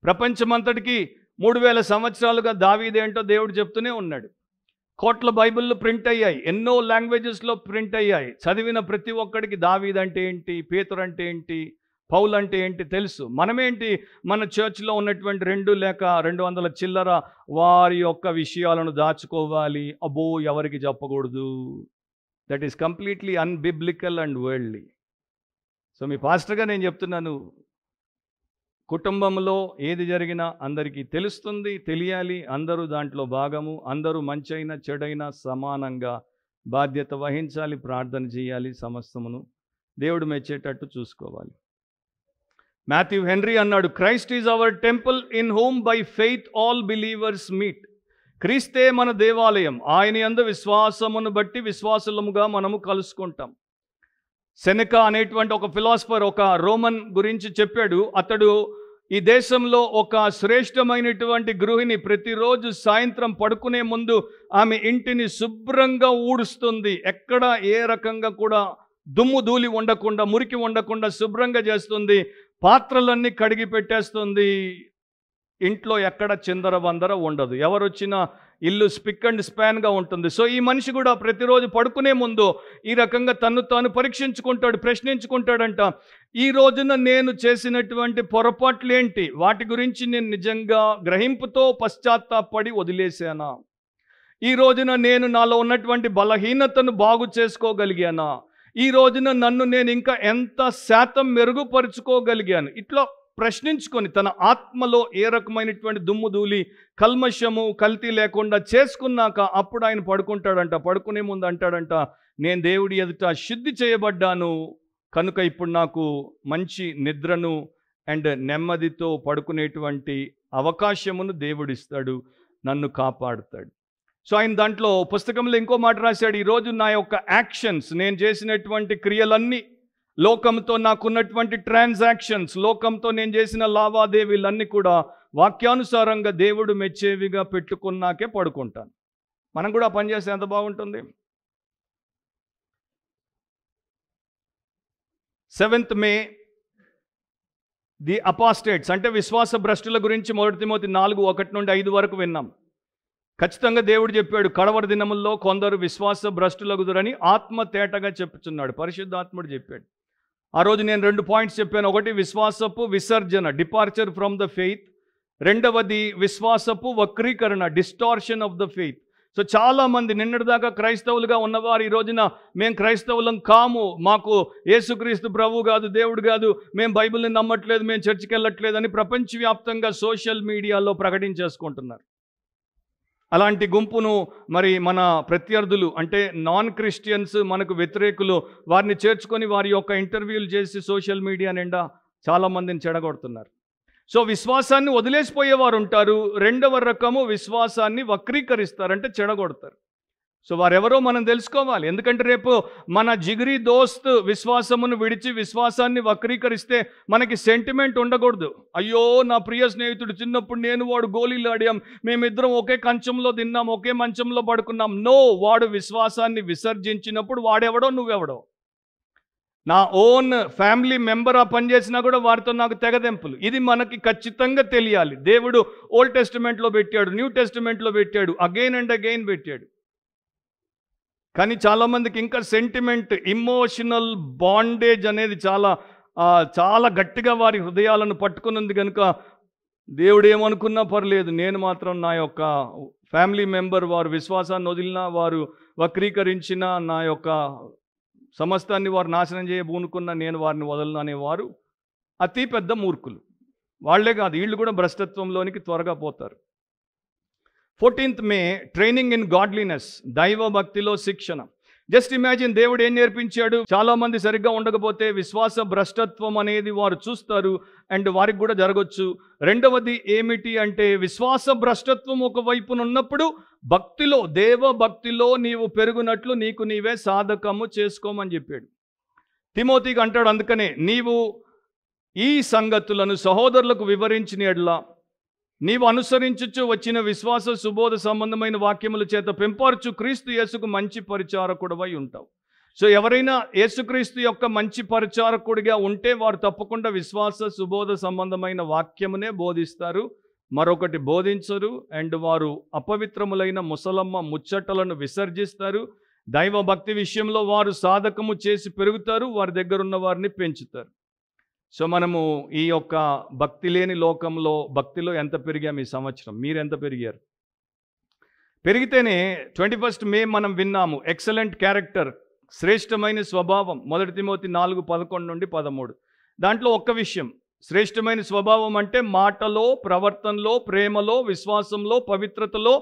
ప్రపంచమంతటికి 3000 సంవత్సరాలుగా దావీదేంటో దేవుడు చెప్తూనే ఉన్నాడు. కోట్ల బైబిళ్ళు ప్రింట్ అయ్యాయి, ఎన్నో లాంగ్వేజెస్లో ప్రింట్ అయ్యాయి. చదివిన ప్రతి ఒక్కడికి దావీద్ అంటే ఏంటి, పేతురు అంటే ఏంటి, పౌలు అంటే ఏంటి తెలుసు. మనమేంటి, మన చర్చ్లో ఉన్నటువంటి 2 లేక 200 చిల్లర వారి యొక్క విషయాలను దాచుకోవాలి, అబ్బో ఎవరికి చెప్పకూడదు. That is completely unbiblical and worldly. So మీ పాస్టర్గా నేను చెప్తున్నాను, కుటుంబంలో ఏది జరిగినా అందరికీ తెలుస్తుంది, తెలియాలి. అందరూ దాంట్లో భాగము. అందరూ మంచైనా చెడైనా సమానంగా బాధ్యత వహించాలి, ప్రార్థన చేయాలి, సమస్తమును దేవుడు మెచ్చేటట్టు చూసుకోవాలి. మాథ్యూ హెన్రీ అన్నాడు, Christ is our temple in home by faith all believers meet. క్రీస్తే మన దేవాలయం, ఆయన యందు విశ్వాసమును బట్టి విశ్వాసులముగా మనము కలుసుకుంటాం. సెనెకా అనేటువంటి ఒక ఫిలాసఫర్ ఒక రోమన్ గురించి చెప్పాడు. అతడు ఈ దేశంలో ఒక శ్రేష్టమైనటువంటి గృహిణి ప్రతిరోజు సాయంత్రం పడుకునే ముందు ఆమె ఇంటిని శుభ్రంగా ఊడుస్తుంది. ఎక్కడ ఏ రకంగా కూడా దుమ్ము ధూళి ఉండకుండా, మురికి ఉండకుండా శుభ్రంగా చేస్తుంది. పాత్రలన్నీ కడిగి పెట్టేస్తుంది. ఇంట్లో ఎక్కడ చిందర వందర ఉండదు. ఎవరొచ్చినా ఇల్లు స్పిక్ అండ్ స్పాన్గా ఉంటుంది. సో ఈ మనిషి కూడా ప్రతిరోజు పడుకునే ముందు ఈ రకంగా తను తాను పరీక్షించుకుంటాడు, ప్రశ్నించుకుంటాడంట. ఈ రోజున నేను చేసినటువంటి పొరపాట్లు ఏంటి, వాటి గురించి నేను నిజంగా గ్రహింపుతో పశ్చాత్తాపడి వదిలేశానా? ఈ రోజున నేను నాలో ఉన్నటువంటి బలహీనతను బాగు చేసుకోగలిగానా? ఈ రోజున నన్ను నేను ఇంకా ఎంత శాతం మెరుగుపరుచుకోగలిగాను? ఇట్లా ప్రశ్నించుకొని తన ఆత్మలో ఏ రకమైనటువంటి దుమ్ము ధూళి, కల్మషము, కల్తీ లేకుండా చేసుకున్నాక అప్పుడు ఆయన పడుకుంటాడంట. పడుకునే ముందు అంటాడంట, నేను దేవుడి ఎదుట శుద్ధి చేయబడ్డాను కనుక ఇప్పుడు నాకు మంచి నిద్రను అండ్ నెమ్మదితో పడుకునేటువంటి అవకాశమును దేవుడిస్తాడు, నన్ను కాపాడుతాడు. సో ఆయన దాంట్లో పుస్తకంలో ఇంకో మాట రాశాడు, ఈరోజు నా యొక్క యాక్షన్స్, నేను చేసినటువంటి క్రియలన్నీ, లోకంతో నాకున్నటువంటి ట్రాన్సాక్షన్స్, లోకంతో నేను చేసిన లావాదేవీలన్నీ కూడా వాక్యానుసారంగా దేవుడు మెచ్చేవిగా పెట్టుకున్నాకే పడుకుంటాను. మనం కూడా పనిచేస్తే ఎంత బాగుంటుంది. 7th May ది అపాస్టేట్స్ అంటే విశ్వాస భ్రష్టుల గురించి 1 తిమోతి 4:1-5 వరకు విన్నాం. ఖచ్చితంగా దేవుడు చెప్పాడు, కడవరి దినముల్లో కొందరు విశ్వాస భ్రష్టులగుదురని ఆత్మ తేటగా చెప్పుచున్నాడు. పరిశుద్ధాత్ముడు చెప్పాడు. ఆ రోజు నేను 2 పాయింట్స్ చెప్పాను. ఒకటి విశ్వాసపు విసర్జన, డిపార్చర్ ఫ్రమ్ ద ఫెయిత్. రెండవది విశ్వాసపు వక్రీకరణ, distortion of the faith. So చాలామంది నిన్నటిదాకా క్రైస్తవులుగా ఉన్నవారు ఈ రోజున మేము క్రైస్తవులం కాము, మాకు యేసుక్రీస్తు ప్రభు కాదు, దేవుడు కాదు, మేము బైబిల్ని నమ్మట్లేదు, మేము చర్చికి వెళ్ళట్లేదు అని ప్రపంచవ్యాప్తంగా సోషల్ మీడియాలో ప్రకటించేసుకుంటున్నారు. అలాంటి గుంపును మరి మన ప్రత్యర్థులు అంటే నాన్ క్రిస్టియన్స్, మనకు వ్యతిరేకులు, వారిని చేర్చుకొని వారి యొక్క ఇంటర్వ్యూలు చేసి సోషల్ మీడియా నిండా చాలామందిని చెడగొడుతున్నారు. సో విశ్వాసాన్ని వదిలేసిపోయేవారు ఉంటారు. రెండవ రకము విశ్వాసాన్ని వక్రీకరిస్తారు, అంటే చెడగొడతారు. సో వారెవరో మనం తెలుసుకోవాలి. ఎందుకంటే రేపు మన జిగిరి దోస్త్ విశ్వాసమును విడిచి విశ్వాసాన్ని వక్రీకరిస్తే మనకి సెంటిమెంట్ ఉండకూడదు. అయ్యో నా ప్రియ స్నేహితుడు చిన్నప్పుడు నేను వాడు గోళీలు ఆడాం, మేమిద్దరం ఒకే కంచంలో తిన్నాం, ఒకే మంచంలో పడుకున్నాం. నో, వాడు విశ్వాసాన్ని విసర్జించినప్పుడు వాడెవడో నువ్వెవడో. నా ఓన్ ఫ్యామిలీ మెంబర్ ఆ పని చేసినా కూడా వారితో నాకు తెగదెంపులు. ఇది మనకి ఖచ్చితంగా తెలియాలి. దేవుడు ఓల్డ్ టెస్టిమెంట్లో పెట్టాడు, న్యూ టెస్టిమెంట్లో పెట్టాడు, అగైన్ అండ్ అగైన్ పెట్టాడు. కానీ చాలామందికి ఇంకా సెంటిమెంట్, ఇమోషనల్ బాండేజ్ అనేది చాలా గట్టిగా వారి హృదయాలను పట్టుకున్నది కనుక దేవుడు ఏమనుకున్నా పర్లేదు, నేను మాత్రం నా యొక్క ఫ్యామిలీ మెంబర్ వారు విశ్వాసాన్ని వదిలినా, వారు వక్రీకరించిన, నా యొక్క సమస్తాన్ని వారు నాశనం చేయబూనుకున్న నేను వారిని వదలను అనేవారు అతి పెద్ద మూర్ఖులు. వాళ్లే కాదు, వీళ్ళు కూడా భ్రష్టత్వంలోనికి త్వరగా పోతారు. 14th May training in godliness, దైవ భక్తిలో శిక్షణ. జస్ట్ ఇమాజిన్, దేవుడు ఏం నేర్పించాడు? చాలామంది సరిగ్గా ఉండకపోతే విశ్వాస భ్రష్టత్వం అనేది వారు చూస్తారు, అండ్ వారికి కూడా జరగవచ్చు. రెండవది ఏమిటి అంటే, విశ్వాస భ్రష్టత్వం ఒకవైపున ఉన్నప్పుడు భక్తిలో, దేవ భక్తిలో నీవు పెరుగునట్లు నీకు నీవే సాధకము చేసుకోమని చెప్పాడు. తిమోతికి అంటాడు, అందుకనే నీవు ఈ సంగతులను సహోదరులకు వివరించిన యెడల నీవు అనుసరించుచు వచ్చిన విశ్వాస సుబోధ సంబంధమైన వాక్యముల చేత పెంపరచు క్రీస్తు యేసుకు మంచి పరిచారకుడవై ఉంటావు. సో ఎవరైనా యేసుక్రీస్తు యొక్క మంచి పరిచారకుడిగా ఉంటే వారు తప్పకుండా విశ్వాస సుబోధ సంబంధమైన వాక్యమునే బోధిస్తారు, మరొకటి బోధించరు. అండ్ వారు అపవిత్రములైన ముసలమ్మ ముచ్చటలను విసర్జిస్తారు. దైవ భక్తి విషయంలో వారు సాధకము చేసి పెరుగుతారు, వారి దగ్గర ఉన్న వారిని పెంచుతారు. సో మనము ఈ యొక్క భక్తి లేని లోకంలో భక్తిలో ఎంత పెరిగాము ఈ సంవత్సరం? మీరు ఎంత పెరిగారు? పెరిగితేనే 21st మే మనం విన్నాము, ఎక్సలెంట్ క్యారెక్టర్, శ్రేష్టమైన స్వభావం, 1 తిమోతి 4:11 నుండి 13. దాంట్లో ఒక్క విషయం, శ్రేష్టమైన స్వభావం అంటే మాటలో, ప్రవర్తనలో, ప్రేమలో, విశ్వాసంలో, పవిత్రతలో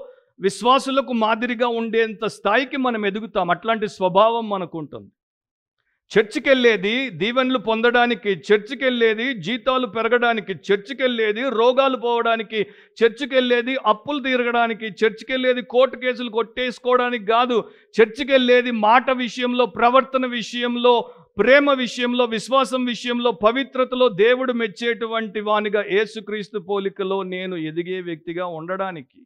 విశ్వాసులకు మాదిరిగా ఉండేంత స్థాయికి మనం ఎదుగుతాం. అట్లాంటి స్వభావం మనకు ఉంటుంది. చర్చికి వెళ్ళేది దీవెనలు పొందడానికి, చర్చికి వెళ్ళేది జీతాలు పెరగడానికి, చర్చికి వెళ్ళేది రోగాలు పోవడానికి, చర్చికి వెళ్ళేది అప్పులు తీరగడానికి, చర్చికి వెళ్ళేది కోర్టు కేసులు కొట్టేసుకోవడానికి కాదు. చర్చికి వెళ్ళేది మాట విషయంలో, ప్రవర్తన విషయంలో, ప్రేమ విషయంలో, విశ్వాసం విషయంలో, పవిత్రతలో దేవుడు మెచ్చేటువంటి వానిగా, యేసుక్రీస్తు పోలికలో నేను ఎదిగే వ్యక్తిగా ఉండడానికి.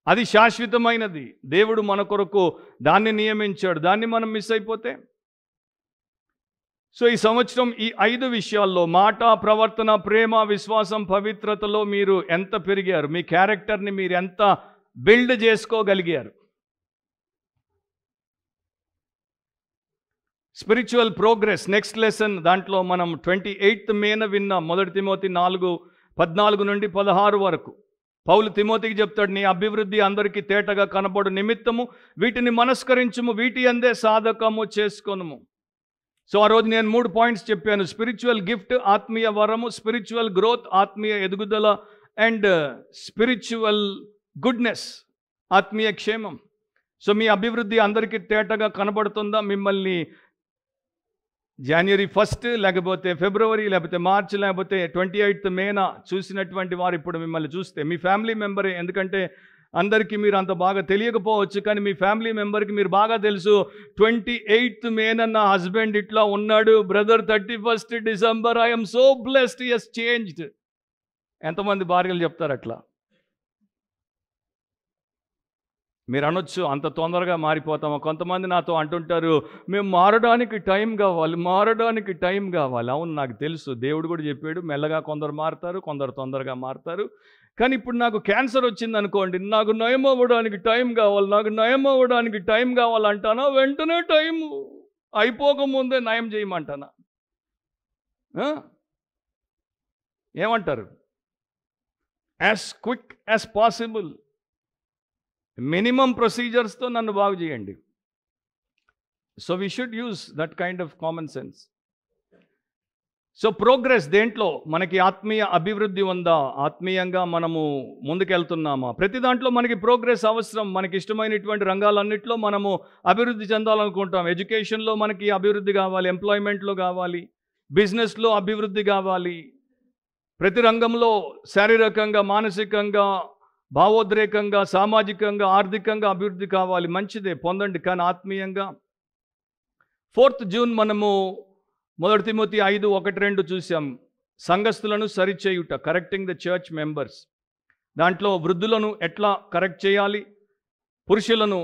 అది శాశ్వతమైనది. దేవుడు మన కొరకు దాన్ని నియమించాడు. దాన్ని మనం మిస్ అయిపోతే, సో ఈ సంవత్సరం ఈ 5 విషయాల్లో, మాట, ప్రవర్తన, ప్రేమ, విశ్వాసం, పవిత్రతలో మీరు ఎంత పెరిగారు? మీ క్యారెక్టర్ని మీరు ఎంత బిల్డ్ చేసుకోగలిగారు? Spiritual progress, next lesson. దాంట్లో మనం 28th మేన విన్నాం, 1 తిమోతి 4:14 నుండి 16 వరకు. పౌలు తిమోతికి చెప్తాడు, నీ అభివృద్ధి అందరికీ తేటగా కనబడు నిమిత్తము వీటిని మనస్కరించుము, వీటి అందే సాధకము చేసుకొనుము. సో ఆ రోజు నేను 3 పాయింట్స్ చెప్పాను. స్పిరిచువల్ గిఫ్ట్, ఆత్మీయ వరము, స్పిరిచువల్ గ్రోత్, ఆత్మీయ ఎదుగుదల, అండ్ స్పిరిచువల్ గుడ్నెస్, ఆత్మీయ క్షేమం. సో మీ అభివృద్ధి అందరికీ తేటగా కనబడుతుందా? మిమ్మల్ని జనవరి 1 లేకపోతే ఫిబ్రవరి లేకపోతే మార్చ్ లేకపోతే 28th మేన చూసినటువంటి వారు ఇప్పుడు మిమ్మల్ని చూస్తే మీ ఫ్యామిలీ మెంబరే. ఎందుకంటే అందరికీ మీరు అంత బాగా తెలియకపోవచ్చు, కానీ మీ ఫ్యామిలీ మెంబర్కి మీరు బాగా తెలుసు. 28th మేన నా హస్బెండ్ ఇట్లా ఉన్నాడు, brother 31st December I'm so blessed, he has changed. ఎంతమంది భార్యలు చెప్తారు అట్లా? మీరు అనొచ్చు, అంత తొందరగా మారిపోతామా? కొంతమంది నాతో అంటుంటారు, మేము మారడానికి టైం కావాలి, మారడానికి టైం కావాలి. అవును, నాకు తెలుసు, దేవుడు కూడా చెప్పాడు, మెల్లగా కొందరు మారుతారు, కొందరు తొందరగా మారుతారు. కానీ ఇప్పుడు నాకు క్యాన్సర్ వచ్చింది అనుకోండి, నాకు నయం అవ్వడానికి టైం కావాలి, నాకు నయం అవ్వడానికి టైం కావాలంటానా? వెంటనే టైం అయిపోకముందే నయం చేయమంటానా? ఏమంటారు? As quick as possible, minimum ప్రొసీజర్స్తో నన్ను బాగు చేయండి. So we should use that kind of common sense. So progress, దేంట్లో మనకి ఆత్మీయ అభివృద్ధి ఉందా? ఆత్మీయంగా మనము ముందుకెళ్తున్నామా? ప్రతి దాంట్లో మనకి ప్రోగ్రెస్ అవసరం. మనకి ఇష్టమైనటువంటి రంగాలన్నింటిలో మనము అభివృద్ధి చెందాలనుకుంటాం. ఎడ్యుకేషన్లో మనకి అభివృద్ధి కావాలి, ఎంప్లాయ్మెంట్లో కావాలి, బిజినెస్లో అభివృద్ధి కావాలి. ప్రతి రంగంలో శారీరకంగా, మానసికంగా, భావోద్రేకంగా, సామాజికంగా, ఆర్థికంగా అభివృద్ధి కావాలి. మంచిదే, పొందండి. కానీ ఆత్మీయంగా 4th జూన్ మనము 1 తిమోతి 5:1-2 చూసాం. సంఘస్థులను సరిచేయుట, కరెక్టింగ్ ద చర్చ్ మెంబర్స్. దాంట్లో వృద్ధులను ఎట్లా కరెక్ట్ చేయాలి, పురుషులను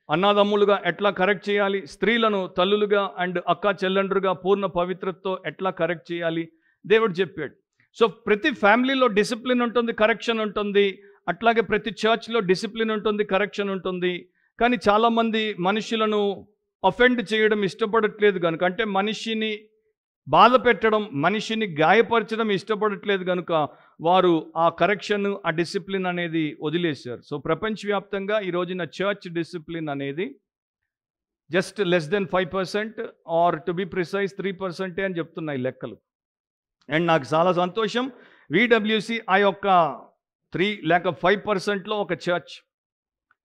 అన్నాదమ్ములుగా ఎట్లా కరెక్ట్ చేయాలి, స్త్రీలను తల్లులుగా అండ్ అక్క చెల్లెండ్రుగా పూర్ణ పవిత్రతతో ఎట్లా కరెక్ట్ చేయాలి దేవుడు చెప్పాడు. సో ప్రతి ఫ్యామిలీలో డిసిప్లిన్ ఉంటుంది, కరెక్షన్ ఉంటుంది. అట్లాగే ప్రతి చర్చ్లో డిసిప్లిన్ ఉంటుంది, కరెక్షన్ ఉంటుంది. కానీ చాలామంది మనుషులను అఫెండ్ చేయడం ఇష్టపడట్లేదు కనుక, అంటే మనిషిని బాధ పెట్టడం, మనిషిని గాయపరచడం ఇష్టపడట్లేదు కనుక వారు ఆ కరెక్షన్, ఆ డిసిప్లిన్ అనేది వదిలేశారు. సో ప్రపంచవ్యాప్తంగా ఈ రోజున చర్చ్ డిసిప్లిన్ అనేది just less than 5% or to be precise 3% అని చెప్తున్నాయి లెక్కలు. అండ్ నాకు చాలా సంతోషం, విడబ్ల్యూసి ఆ యొక్క 3 లేక 5%లో ఒక చర్చ్.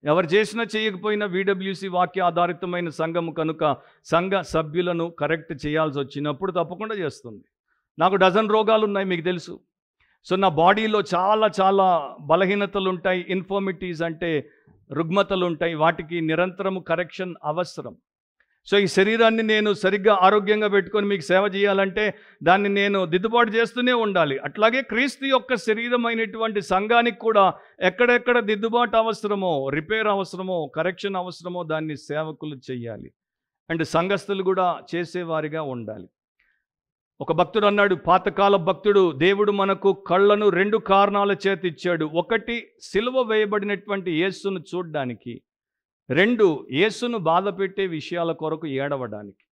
ఎవరు చేసినా చేయకపోయినా విడబ్ల్యూసి వాక్య ఆధారితమైన సంఘము కనుక సంఘ సభ్యులను కరెక్ట్ చేయాల్సి వచ్చినప్పుడు తప్పకుండా చేస్తుంది. నాకు డజన్ రోగాలు ఉన్నాయి, మీకు తెలుసు. సో నా బాడీలో చాలా చాలా బలహీనతలు ఉంటాయి, ఇన్ఫర్మిటీస్ అంటే రుగ్మతలు ఉంటాయి. వాటికి నిరంతరము కరెక్షన్ అవసరం. సో ఈ శరీరాన్ని నేను సరిగ్గా ఆరోగ్యంగా పెట్టుకొని మీకు సేవ చేయాలంటే దాన్ని నేను దిద్దుబాటు చేస్తూనే ఉండాలి. అట్లాగే క్రీస్తు యొక్క శరీరమైనటువంటి సంఘానికి కూడా ఎక్కడెక్కడ దిద్దుబాటు అవసరమో, రిపేర్ అవసరమో, కరెక్షన్ అవసరమో దాన్ని సేవకులు చేయాలి. అండ్ సంఘస్థులు కూడా చేసేవారిగా ఉండాలి. ఒక భక్తుడు అన్నాడు, పాతకాల భక్తుడు, దేవుడు మనకు కళ్ళను 2 కారణాల చేత ఇచ్చాడు. ఒకటి సిలువ వేయబడినటువంటి యేసును చూడ్డానికి, 2 యేసును బాధ పెట్టే విషయాల కొరకు ఏడవడానికి.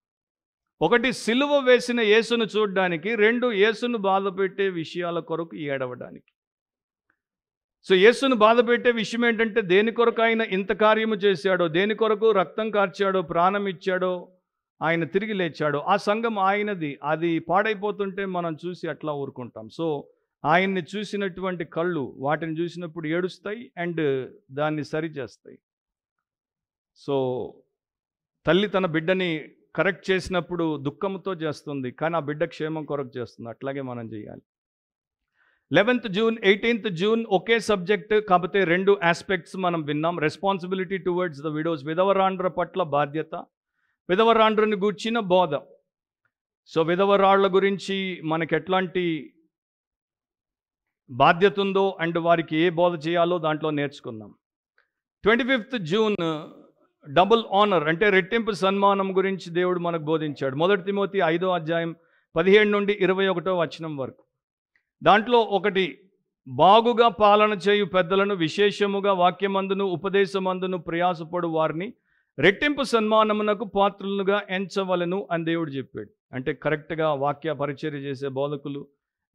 ఒకటి సిలువ వేసిన యేసును చూడ్డానికి, 2 యేసును బాధ పెట్టే విషయాల కొరకు ఏడవడానికి. సో యేసును బాధ పెట్టే విషయం ఏంటంటే దేని కొరకు ఆయన ఇంత కార్యము చేశాడో, దేని కొరకు రక్తం కార్చాడో, ప్రాణం ఇచ్చాడో, ఆయన తిరిగి లేచాడో, ఆ సంఘం ఆయనది. అది పాడైపోతుంటే మనం చూసి అట్లా ఊరుకుంటాం. సో ఆయన్ని చూసినటువంటి కళ్ళు వాటిని చూసినప్పుడు ఏడుస్తాయి అండ్ దాన్ని సరిచేస్తాయి. సో తల్లి తన బిడ్డని కరెక్ట్ చేసినప్పుడు దుఃఖంతో చేస్తుంది, కానీ ఆ బిడ్డ క్షేమం కొరకు చేస్తుంది. అట్లాగే మనం చేయాలి. 11th జూన్ 18th జూన్ ఒకే సబ్జెక్ట్, కాకపోతే 2 ఆస్పెక్ట్స్ మనం విన్నాం. రెస్పాన్సిబిలిటీ టువర్డ్స్ ద విడోస్, విధవరాండ్ర పట్ల బాధ్యత, విధవరాండ్రని గూర్చిన బోధ. సో విధవరాళ్ల గురించి మనకి ఎట్లాంటి బాధ్యత ఉందో అండ్ వారికి ఏ బోధ చేయాలో దాంట్లో నేర్చుకున్నాం. 25th జూన్ డబుల్ ఆనర్ అంటే రెట్టింపు సన్మానం గురించి దేవుడు మనకు బోధించాడు. 1 తిమోతి 5వ అధ్యాయం 17 నుండి 21వ వచనం వరకు. దాంట్లో ఒకటి, బాగుగా పాలన చేయు పెద్దలను విశేషముగా వాక్యమందును ఉపదేశమందును ప్రయాసపడు వారిని రెట్టింపు సన్మానమునకు పాత్రులుగా ఎంచవలను అని దేవుడు చెప్పాడు. అంటే కరెక్ట్గా వాక్య పరిచర్య చేసే బోధకులు,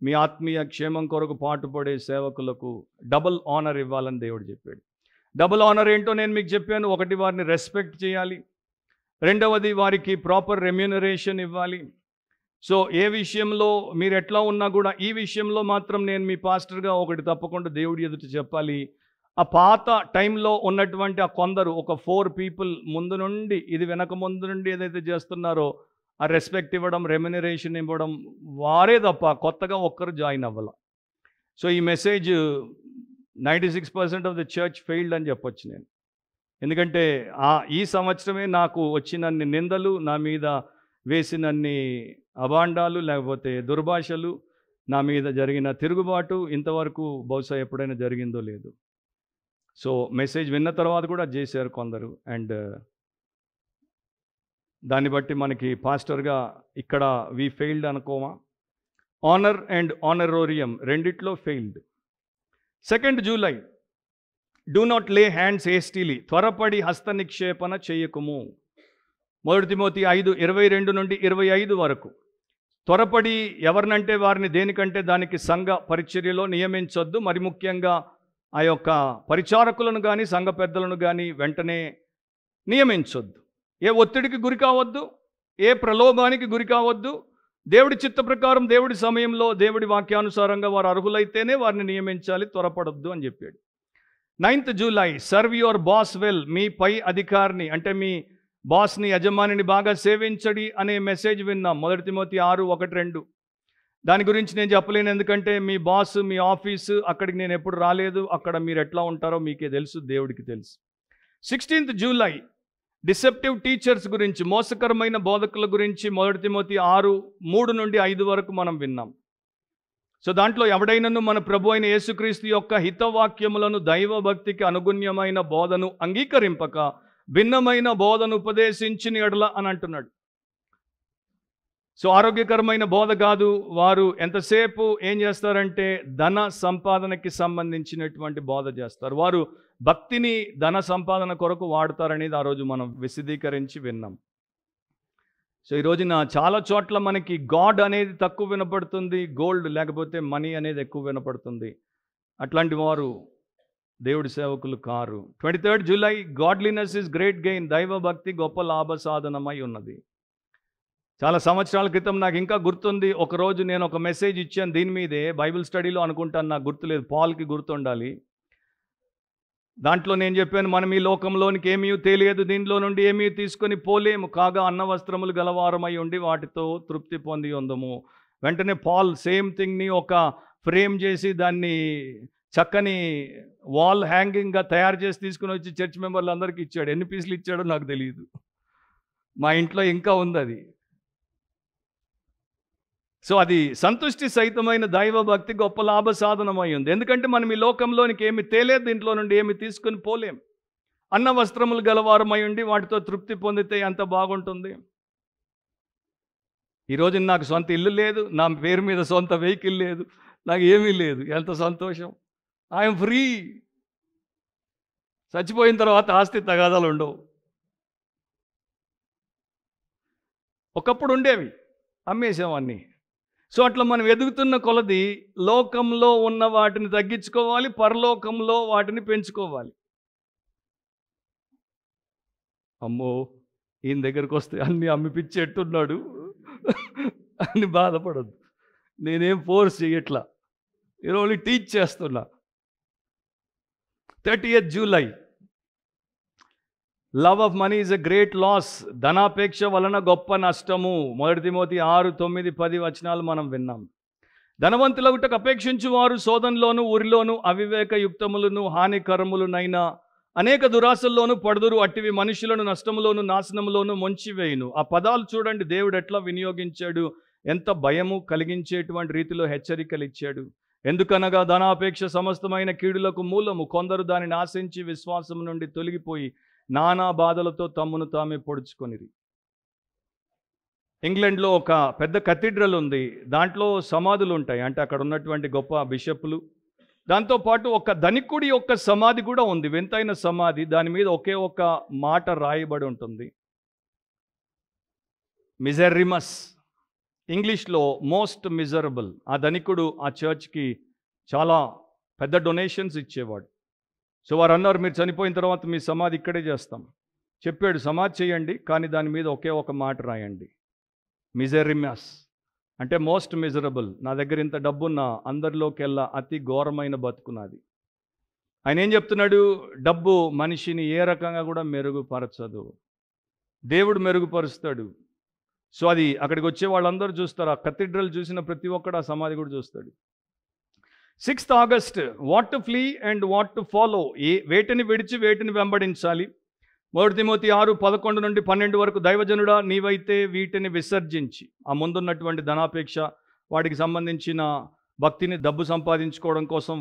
మీ ఆత్మీయ క్షేమం కొరకు పాటుపడే సేవకులకు డబుల్ ఆనర్ ఇవ్వాలని దేవుడు చెప్పాడు. డబుల్ ఆనర్ ఏంటో నేను మీకు చెప్పాను. ఒకటి, వారిని రెస్పెక్ట్ చేయాలి. రెండవది, వారికి ప్రాపర్ రెమ్యూనరేషన్ ఇవ్వాలి. సో ఏ విషయంలో మీరు ఎట్లా ఉన్నా కూడా ఈ విషయంలో మాత్రం నేను మీ పాస్టర్గా ఒకటి తప్పకుండా దేవుడి ఎదుట చెప్పాలి. ఆ పాత టైంలో ఉన్నటువంటి ఆ కొందరు ఒక 4 పీపుల్ ముందు నుండి, ఇది వెనక ముందు నుండి ఏదైతే చేస్తున్నారో ఆ రెస్పెక్ట్ ఇవ్వడం, రెమ్యునరేషన్ ఇవ్వడం వారే తప్ప కొత్తగా ఒక్కరు జాయిన్ అవ్వాల. సో ఈ message 96% of the church failed అని చెప్పొచ్చు నేను. ఎందుకంటే ఈ సంవత్సరమే నాకు వచ్చినన్ని నిందలు, నా మీద వేసినన్ని అభాండాలు లేకపోతే దుర్భాషలు, నా మీద జరిగిన తిరుగుబాటు ఇంతవరకు బహుశా ఎప్పుడైనా జరిగిందో లేదు. సో మెసేజ్ విన్న తర్వాత కూడా చేశారు కొందరు. అండ్ దాన్ని బట్టి మనకి పాస్టర్గా ఇక్కడ వి ఫెయిల్డ్ అనుకోమా. ఆనర్ అండ్ ఆనరోరియం రెండిట్లో failed. 2nd July, do not lay hands hastily, త్వరపడి హస్త నిక్షేపణ చేయకుము. 1 తిమోతి 5:22 నుండి 25 వరకు. త్వరపడి ఎవరినంటే వారిని దేనికంటే దానికి సంఘ పరిచర్యలో నియమించొద్దు. మరి ముఖ్యంగా ఆ యొక్క పరిచారకులను కానీ సంఘ పెద్దలను కానీ వెంటనే నియమించొద్దు. ఏ ఒత్తిడికి గురి కావద్దు, ఏ ప్రలోభానికి గురి కావద్దు. దేవుడి చిత్త ప్రకారం, దేవుడి సమయంలో, దేవుడి వాక్యానుసారంగా వారు అర్హులైతేనే వారిని నియమించాలి, త్వరపడొద్దు అని చెప్పాడు. 9th July, serve your boss well, మీ పై అధికారిని అంటే మీ బాస్ని, యజమానిని బాగా సేవించడి అనే మెసేజ్ విన్నాం. 1 తిమోతి 6:1-2. దాని గురించి నేను చెప్పలేను, ఎందుకంటే మీ బాస్, మీ ఆఫీసు, అక్కడికి నేను ఎప్పుడు రాలేదు. అక్కడ మీరు ఎట్లా ఉంటారో మీకే తెలుసు, దేవుడికి తెలుసు. 16th జూలై, డిసెప్టివ్ టీచర్స్ గురించి, మోసకరమైన బోధకుల గురించి 1 తిమోతి 6:3 నుండి 5 వరకు మనం విన్నాం. సో దాంట్లో ఎవడైనను మన ప్రభు అయిన యేసుక్రీస్తు యొక్క హితవాక్యములను, దైవ భక్తికి అనుగుణ్యమైన బోధను అంగీకరింపక భిన్నమైన బోధను ఉపదేశించిన ఎడల అని అంటున్నాడు. సో ఆరోగ్యకరమైన బోధ కాదు. వారు ఎంతసేపు ఏం చేస్తారంటే ధన సంపాదనకి సంబంధించినటువంటి బోధ చేస్తారు. వారు భక్తిని ధన సంపాదన కొరకు వాడతారనేది ఆ రోజు మనం విశదీకరించి విన్నాం. సో ఈ రోజున చాలా చోట్ల మనకి గాడ్ అనేది తక్కువ వినపడుతుంది, గోల్డ్ లేకపోతే మనీ అనేది ఎక్కువ వినపడుతుంది. అట్లాంటి వారు దేవుడి సేవకులు car. 23rd July, godliness is great gain, దైవ భక్తి గొప్ప లాభ సాధనమై ఉన్నది. చాలా సంవత్సరాల క్రితం నాకు ఇంకా గుర్తుంది. ఒకరోజు నేను ఒక మెసేజ్ ఇచ్చాను దీని మీదే, బైబిల్ స్టడీలో అనుకుంటాను, నాకు గుర్తులేదు, పాల్కి గుర్తుండాలి. దాంట్లో నేను చెప్పాను, మనం ఈ లోకంలోనికి ఏమీ తెలియదు, దీనిలో నుండి ఏమీ తీసుకొని పోలేము, కాగా అన్న వస్త్రములు గలవారమై ఉండి వాటితో తృప్తి పొంది ఉందము. వెంటనే పాల్ సేమ్ థింగ్ని ఒక ఫ్రేమ్ చేసి దాన్ని చక్కని వాల్ హ్యాంగింగ్గా తయారు చేసి తీసుకుని వచ్చి చర్చ్ మెంబర్లు అందరికీ ఇచ్చాడు. ఎన్ని పీసులు ఇచ్చాడో నాకు తెలియదు. మా ఇంట్లో ఇంకా ఉంది అది. సో అది సంతుష్టి సహితమైన దైవ భక్తి గొప్ప లాభ సాధనమై ఉంది. ఎందుకంటే మనం ఈ లోకంలోనికి ఏమి తేలేదు, దీంట్లో నుండి ఏమి తీసుకుని పోలేం. అన్న వస్త్రములు గలవారమై ఉండి వాటితో తృప్తి పొందితే ఎంత బాగుంటుంది. ఈరోజు నాకు సొంత ఇల్లు లేదు, నా పేరు మీద సొంత వెహికల్ లేదు, నాకు ఏమీ లేదు, ఎంత సంతోషం. I'm free. చచ్చిపోయిన తర్వాత ఆస్తి తగాదాలు ఉండవు. ఒకప్పుడు ఉండేవి, అమ్మేసాం అన్నీ. సో అట్లా మనం ఎదుగుతున్న కొలది లోకంలో ఉన్న వాటిని తగ్గించుకోవాలి, పరలోకంలో వాటిని పెంచుకోవాలి. అమ్మో, ఈయన దగ్గరికి వస్తే అన్నీ అమ్మిపిచ్చేట్టున్నాడు అని బాధపడద్దు. నేనేం ఫోర్స్ చేయట్లా, నేను ఓన్లీ టీచ్ చేస్తున్నా. 30th July, love of money is a great loss. ధనాపేక్ష వలన గొప్ప నష్టము. 1 తిమోతి 6, 9, 10 వచనాలు మనం విన్నాం. ధనవంతులగుటకు అపేక్షించు వారు శోధనలోను ఊరిలోను అవివేక యుక్తములను హానికరములనైన అనేక దురాశల్లోనూ పడుదురు. అట్టివి మనుషులను నష్టములోను నాశనములోను ముంచివేయును. ఆ పదాలు చూడండి, దేవుడు ఎట్లా వినియోగించాడు, ఎంత భయము కలిగించేటువంటి రీతిలో హెచ్చరికలు ఇచ్చాడు. ఎందుకనగా ధనాపేక్ష సమస్తమైన కీడులకు మూలము. కొందరు దానిని ఆశించి విశ్వాసం నుండి తొలగిపోయి నానా బాధలతో తమ్మును తామే పొడుచుకొనిరి. ఇంగ్లాండ్లో ఒక పెద్ద కథీడ్రల్ ఉంది, దాంట్లో సమాధులు ఉంటాయి, అంటే అక్కడ ఉన్నటువంటి గొప్ప బిషప్లు. దాంతోపాటు ఒక ధనికుడి యొక్క సమాధి కూడా ఉంది, వింతైన సమాధి. దాని మీద ఒకే ఒక మాట రాయబడి ఉంటుంది, మిజెరిమస్. ఇంగ్లీష్లో మోస్ట్ మిజరబుల్. ఆ ధనికుడు ఆ చర్చ్కి చాలా పెద్ద డొనేషన్స్ ఇచ్చేవాడు. సో వారు అన్నారు, మీరు చనిపోయిన తర్వాత మీ సమాధి ఇక్కడే చేస్తాం. చెప్పాడు, సమాధి చేయండి, కానీ దాని మీద ఒకే ఒక మాట రాయండి, మిజెరిమస్, అంటే మోస్ట్ మిజరబుల్. నా దగ్గర ఇంత డబ్బున్నా అందరిలోకెల్లా అతి ఘోరమైన బతుకున్నది. ఆయన ఏం చెప్తున్నాడు, డబ్బు మనిషిని ఏ రకంగా కూడా మెరుగుపరచదు, దేవుడు మెరుగుపరుస్తాడు. సో అది అక్కడికి వచ్చే వాళ్ళందరూ చూస్తారు, ఆ కథీడ్రల్ చూసిన ప్రతి ఒక్కడు ఆ సమాధి కూడా చూస్తాడు. 6th August, what to flea and what to follow. వేటిని విడిచి వేటిని వెంబడించాలి. 1 తిమోతి 6, 11 నుండి 12 వరకు, దైవజనుడా నీవైతే వీటిని విసర్జించి, ఆ ముందున్నటువంటి ధనాపేక్ష, వాటికి సంబంధించిన భక్తిని, డబ్బు సంపాదించుకోవడం కోసం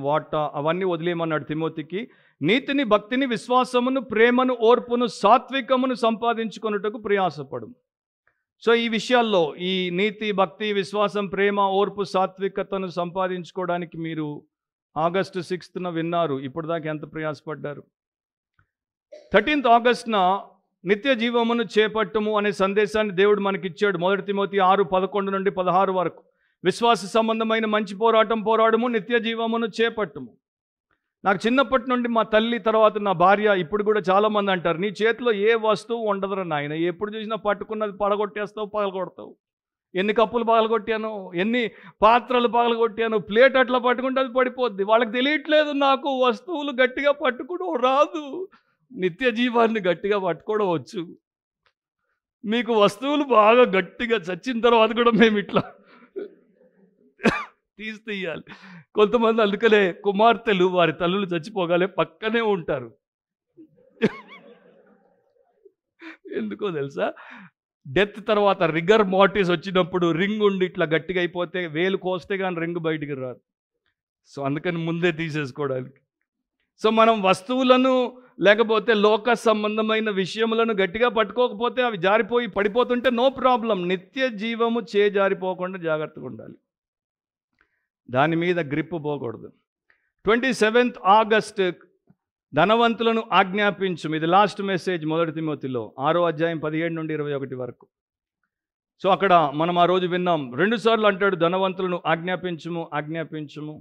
అవన్నీ వదిలేయమన్నాడు తిమోతికి. నీతిని, భక్తిని, విశ్వాసమును, ప్రేమను, ఓర్పును, సాత్వికమును సంపాదించుకొనుటకు ప్రయాసపడు. సో ఈ విషయాల్లో, ఈ నీతి, భక్తి, విశ్వాసం, ప్రేమ, ఓర్పు, సాత్వికతను సంపాదించుకోవడానికి మీరు ఆగస్టు 6న విన్నారు. ఇప్పుడు దాకా ఎంత ప్రయాసపడ్డారు? 13th ఆగస్టున నిత్య జీవమును చేపట్టము అనే సందేశాన్ని దేవుడు మనకిచ్చాడు. 1 తిమోతి 6, 11 నుండి 16 వరకు. విశ్వాస సంబంధమైన మంచి పోరాటం పోరాడము, నిత్య జీవమును చేపట్టము. నాకు చిన్నప్పటి నుండి మా తల్లి, తర్వాత నా భార్య, ఇప్పుడు కూడా చాలామంది అంటారు, నీ చేతిలో ఏ వస్తువు ఉండదురా నాయన, ఎప్పుడు చూసినా పట్టుకున్నది పడగొట్టేస్తావు, పగలగొడతావు. ఎన్ని కప్పులు పగలగొట్టాను, ఎన్ని పాత్రలు పగలగొట్టాను, ప్లేట్ అట్లా పట్టుకుంటే అది పడిపోద్ది. వాళ్ళకి తెలియట్లేదు, నాకు వస్తువులు గట్టిగా పట్టుకోవడం రాదు, నిత్య జీవాన్ని గట్టిగా పట్టుకోవడం వచ్చు. మీకు వస్తువులు బాగా గట్టిగా చచ్చిన తర్వాత కూడా మేము ఇట్లా తీయాలి. కొంతమంది అందుకనే కుమార్తెలు వారి తల్లులు చచ్చిపోగానే పక్కనే ఉంటారు. ఎందుకో తెలుసా, డెత్ తర్వాత రిగర్ మార్టిస్ వచ్చినప్పుడు రింగ్ ఉండి ఇట్లా గట్టిగా అయిపోతే వేలు కోస్తే కానీ రింగ్ బయటికి రాదు. సో అందుకని ముందే తీసేసుకోవడానికి. సో మనం వస్తువులను లేకపోతే లోక సంబంధమైన విషయములను గట్టిగా పట్టుకోకపోతే అవి జారిపోయి పడిపోతుంటే నో ప్రాబ్లం. నిత్య జీవము జారిపోకుండా జాగ్రత్తగా ఉండాలి, దాని మీద గ్రిప్ పోకూడదు. 27th August, ధనవంతులను ఆజ్ఞాపించు. ఇది లాస్ట్ మెసేజ్ 1 తిమోతిలో 6వ అధ్యాయం 17 నుండి 21 వరకు. సో అక్కడ మనం ఆ రోజు విన్నాం, 2 సార్లు అంటాడు, ధనవంతులను ఆజ్ఞాపించుము, ఆజ్ఞాపించుము.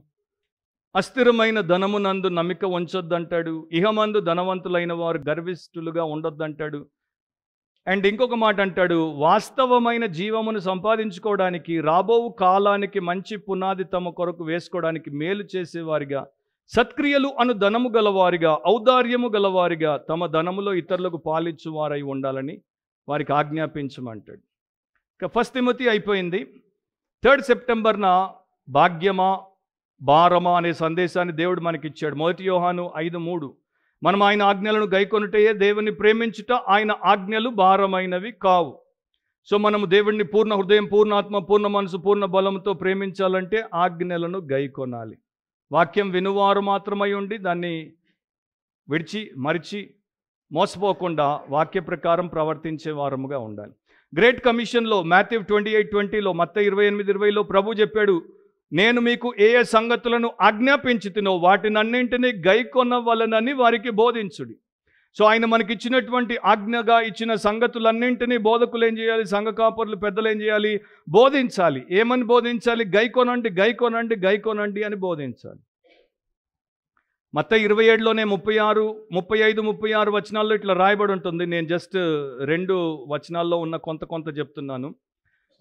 అస్థిరమైన ధనమునందు నమ్మిక ఉంచొద్దంటాడు. ఇహమందు ధనవంతులైన వారు గర్విష్ఠులుగా ఉండొద్దంటాడు. అండ్ ఇంకొక మాట అంటాడు, వాస్తవమైన జీవమును సంపాదించుకోవడానికి, రాబో కాలానికి మంచి పునాది తమ కొరకు వేసుకోవడానికి మేలు చేసేవారిగా, సత్క్రియలు అను ధనము గలవారిగా, ఔదార్యము గలవారిగా, తమ ధనములో ఇతరులకు పాలిచ్చువారై ఉండాలని వారికి ఆజ్ఞాపించమంటాడు. ఇక 1 తిమోతి అయిపోయింది. 3 సెప్టెంబర్న భాగ్యమా భారమా అనే సందేశాన్ని దేవుడు మనకిచ్చాడు. 1 యోహాను 5:3 మనం ఆయన ఆజ్ఞలను గైకొనుటయే దేవుని ప్రేమించుట, ఆయన ఆజ్ఞలు భారమైనవి కావు. సో మనము దేవుడిని పూర్ణ హృదయం, పూర్ణాత్మ, పూర్ణ మనసు, పూర్ణ బలంతో ప్రేమించాలంటే ఆజ్ఞలను గైకొనాలి. వాక్యం వినువారు మాత్రమై ఉండి దాన్ని విడిచి మరిచి మోసపోకుండా వాక్య ప్రకారం ప్రవర్తించే వారముగా ఉండాలి. గ్రేట్ కమిషన్లో మాథ్యూ 28:20లో, మత్తయి 28:20లో ప్రభు చెప్పాడు, నేను మీకు ఏ ఏ సంగతులను ఆజ్ఞాపించుతునో వాటినన్నింటినీ గైకొనవలనని వారికి బోధించుడి. సో ఆయన మనకిచ్చినటువంటి ఆజ్ఞగా ఇచ్చిన సంగతులన్నింటినీ బోధకులు ఏం చేయాలి? సంఘ కాపరులు, పెద్దలు ఏం చేయాలి? బోధించాలి. ఏమని బోధించాలి? గైకొనండి, గైకొనండి, గైకొనండి అని బోధించాలి. మత్తయి 27లోనే 35, 36 వచనాల్లో ఇట్లా రాయబడి ఉంటుంది. నేను జస్ట్ 2 వచనాల్లో ఉన్న కొంత చెప్తున్నాను.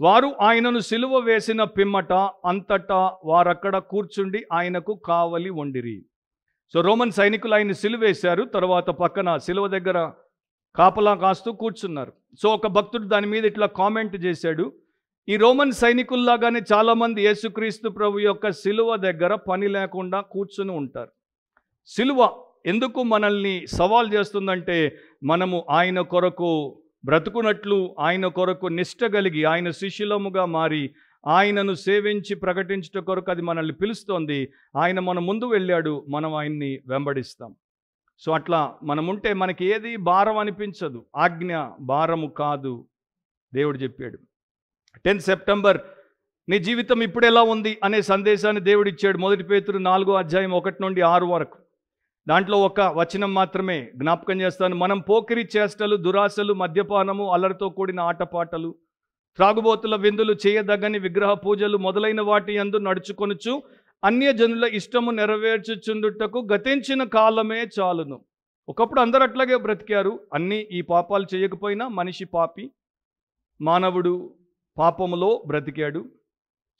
వారు ఆయనను సిలువ వేసిన పిమ్మట అంతటా వారక్కడ కూర్చుండి ఆయనకు కావలి ఉండిరి. సో రోమన్ సైనికులు ఆయన సిలువేశారు. తర్వాత పక్కన సిలువ దగ్గర కాపలా కాస్తూ కూర్చున్నారు. సో ఒక భక్తుడు దాని మీద ఇట్లా కామెంట్ చేశాడు, ఈ రోమన్ సైనికుల్లాగానే చాలామంది యేసుక్రీస్తు ప్రభు యొక్క సిలువ దగ్గర పని లేకుండా కూర్చుని ఉంటారు. సిలువ ఎందుకు మనల్ని సవాల్ చేస్తుందంటే, మనము ఆయన కొరకు బ్రతుకున్నట్లు, ఆయన కొరకు నిష్ట కలిగి, ఆయన శిష్యులముగా మారి ఆయనను సేవించి ప్రకటించుట కొరకు అది మనల్ని పిలుస్తోంది. ఆయన మన ముందు వెళ్ళాడు, మనం ఆయన్ని వెంబడిస్తాం. సో అట్లా మనం ఉంటే మనకి ఏది భారం అనిపించదు. ఆజ్ఞ భారము కాదు, దేవుడు చెప్పాడు. 10 సెప్టెంబర్ నీ జీవితం ఇప్పుడు ఎలా ఉంది అనే సందేశాన్ని దేవుడు ఇచ్చాడు. 1 పేతురు 4:1-6 వరకు. దాంట్లో ఒక వచనం మాత్రమే జ్ఞాపకం చేస్తాను. మనం పోకిరి చేష్టలు, దురాశలు, మద్యపానము, అల్లరితో కూడిన ఆటపాటలు, త్రాగుబోతుల విందులు, చేయదగ్గని విగ్రహ పూజలు మొదలైన వాటి యందు నడుచుకొనుచు అన్యజనుల ఇష్టము నెరవేర్చుచుండుటకు గతించిన కాలమే చాలును. ఒకప్పుడు అందరూ అట్లాగే బ్రతికారు. అన్నీ ఈ పాపాలు చేయకపోయినా మనిషి పాపి, మానవుడు పాపములో బ్రతికాడు.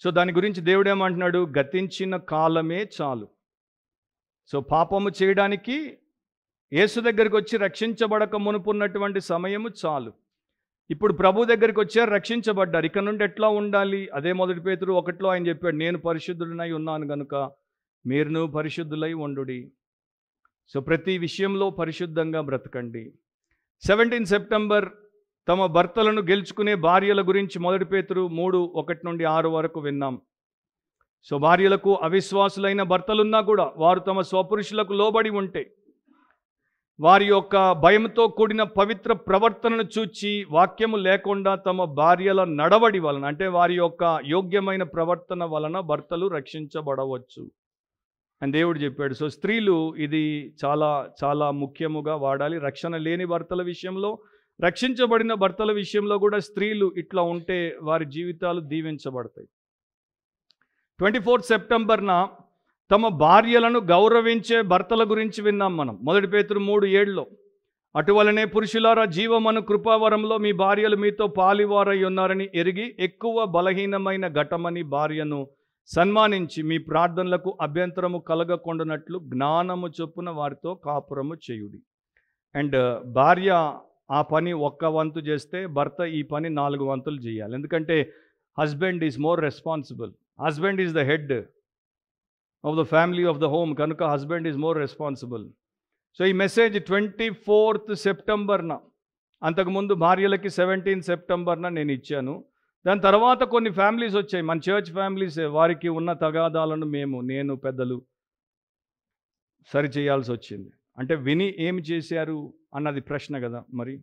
సో దాని గురించి దేవుడు ఏమంటున్నాడు? గతించిన కాలమే చాలు. సో పాపము చేయడానికి యేసు దగ్గరికి వచ్చి రక్షించబడక మునుపున్నటువంటి సమయము చాలు. ఇప్పుడు ప్రభు దగ్గరికి వచ్చారు, రక్షించబడ్డారు. ఇక నుండి ఎట్లా ఉండాలి? అదే 1 పేతురు 1లో ఆయన చెప్పాడు, నేను పరిశుద్ధుడినై ఉన్నాను గనుక మీరును పరిశుద్ధులై ఉండుడి. సో ప్రతి విషయంలో పరిశుద్ధంగా బ్రతకండి. 17 సెప్టెంబర్ తమ భర్తలను గెలుచుకునే భార్యల గురించి 1 పేతురు 3:1-6 వరకు విన్నాం. సో భార్యలకు అవిశ్వాసులైన భర్తలున్నా కూడా వారు తమ స్వపురుషులకు లోబడి ఉంటే, వారి యొక్క భయంతో కూడిన పవిత్ర ప్రవర్తనను చూచి వాక్యము లేకుండా తమ భార్యల నడవడి వలన, అంటే వారి యొక్క యోగ్యమైన ప్రవర్తన వలన భర్తలు రక్షించబడవచ్చు అని దేవుడు చెప్పాడు. సో స్త్రీలు ఇది చాలా చాలా ముఖ్యముగా వాడాలి. రక్షణ లేని భర్తల విషయంలో, రక్షించబడిన భర్తల విషయంలో కూడా స్త్రీలు ఇట్లా ఉంటే వారి జీవితాలు దీవించబడతాయి. 24 సెప్టెంబర్న తమ భార్యలను గౌరవించే భర్తల గురించి విన్నాం మనం. 1 పేతురు 3:7లో, అటువలనే పురుషులారా, జీవమను కృపావరంలో మీ భార్యలు మీతో పాలివారై ఉన్నారని ఎరిగి ఎక్కువ బలహీనమైన ఘటమని భార్యను సన్మానించి మీ ప్రార్థనలకు అభ్యంతరము కలగకుండానట్లు జ్ఞానము చొప్పున వారితో కాపురము చేయుడి. అండ్ భార్య ఆ పని 1 వంతు చేస్తే భర్త ఈ పని 4 వంతులు చేయాలి. ఎందుకంటే husband is more responsible. Husband is the head of the family of the home, కనుక husband is more responsible. So ఈ మెసేజ్ 24 సెప్టెంబర్న, అంతకుముందు భార్యలకి 17 సెప్టెంబర్న నేను ఇచ్చాను. దాని తర్వాత కొన్ని ఫ్యామిలీస్ వచ్చాయి, మన చర్చ్ ఫ్యామిలీసే, వారికి ఉన్న తగాదాలను నేను పెద్దలు సరిచేయాల్సి వచ్చింది. అంటే విని ఏమి చేశారు అన్నది ప్రశ్న కదా. మరి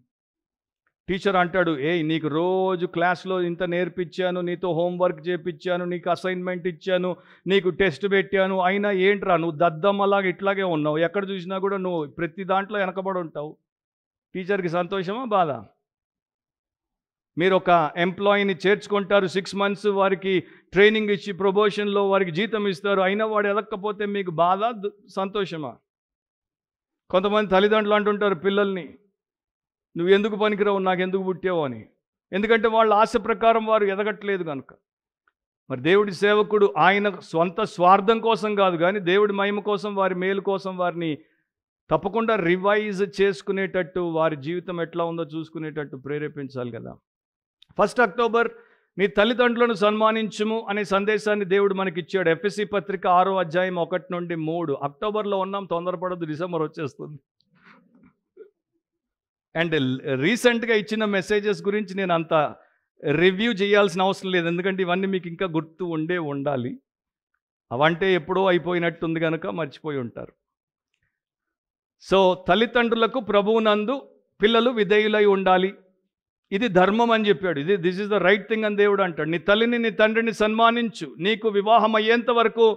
టీచర్ అంటాడు, నీకు రోజు క్లాస్లో ఇంత నేర్పించాను, నీతో హోంవర్క్ చేయించాను, నీకు అసైన్మెంట్ ఇచ్చాను, నీకు టెస్ట్ పెట్టాను, అయినా ఏంట్రా నువ్వు దద్దమ్మలాగా ఇట్లాగే ఉన్నావు, ఎక్కడ చూసినా కూడా నువ్వు ప్రతి దాంట్లో వెనకబడి ఉంటావు. టీచర్కి సంతోషమా బాధ? మీరు ఒక ఎంప్లాయీని చేర్చుకుంటారు, 6 months వారికి ట్రైనింగ్ ఇచ్చి ప్రమోషన్లో వారికి జీతం ఇస్తారు, అయినా వాడు ఎదక్కపోతే మీకు బాధ సంతోషమా? కొంతమంది తల్లిదండ్రులు అంటుంటారు పిల్లల్ని, నువ్వు ఎందుకు పనికిరావు, నాకెందుకు పుట్టావు అని. ఎందుకంటే వాళ్ళ ఆశ ప్రకారం వారు ఎదగట్లేదు కనుక. మరి దేవుడి సేవకుడు ఆయన స్వంత స్వార్థం కోసం కాదు కానీ దేవుడి మహిమ కోసం, వారి మేలు కోసం వారిని తప్పకుండా రివైజ్ చేసుకునేటట్టు, వారి జీవితం ఎట్లా ఉందో చూసుకునేటట్టు ప్రేరేపించాలి కదా. 1 అక్టోబర్ నీ తల్లిదండ్రులను సన్మానించుము అనే సందేశాన్ని దేవుడు మనకి ఇచ్చాడు. ఎఫెసీ పత్రిక 6వ అధ్యాయం 1 నుండి 3. అక్టోబర్లో ఉన్నాం, తొందరపడద్దు, డిసెంబర్ వచ్చేస్తుంది. అండ్ రీసెంట్గా ఇచ్చిన మెసేజెస్ గురించి నేను అంత రివ్యూ చేయాల్సిన అవసరం లేదు, ఎందుకంటే ఇవన్నీ మీకు ఇంకా గుర్తు ఉండాలి. అవంటే ఎప్పుడో అయిపోయినట్టుంది కనుక మర్చిపోయి ఉంటారు. సో తల్లిదండ్రులకు ప్రభువునందు పిల్లలు విధేయులై ఉండాలి, ఇది ధర్మం అని చెప్పాడు. This is the right thing అని దేవుడు అంటాడు. నీ తల్లిని నీ తండ్రిని సన్మానించు. నీకు వివాహం అయ్యేంత వరకు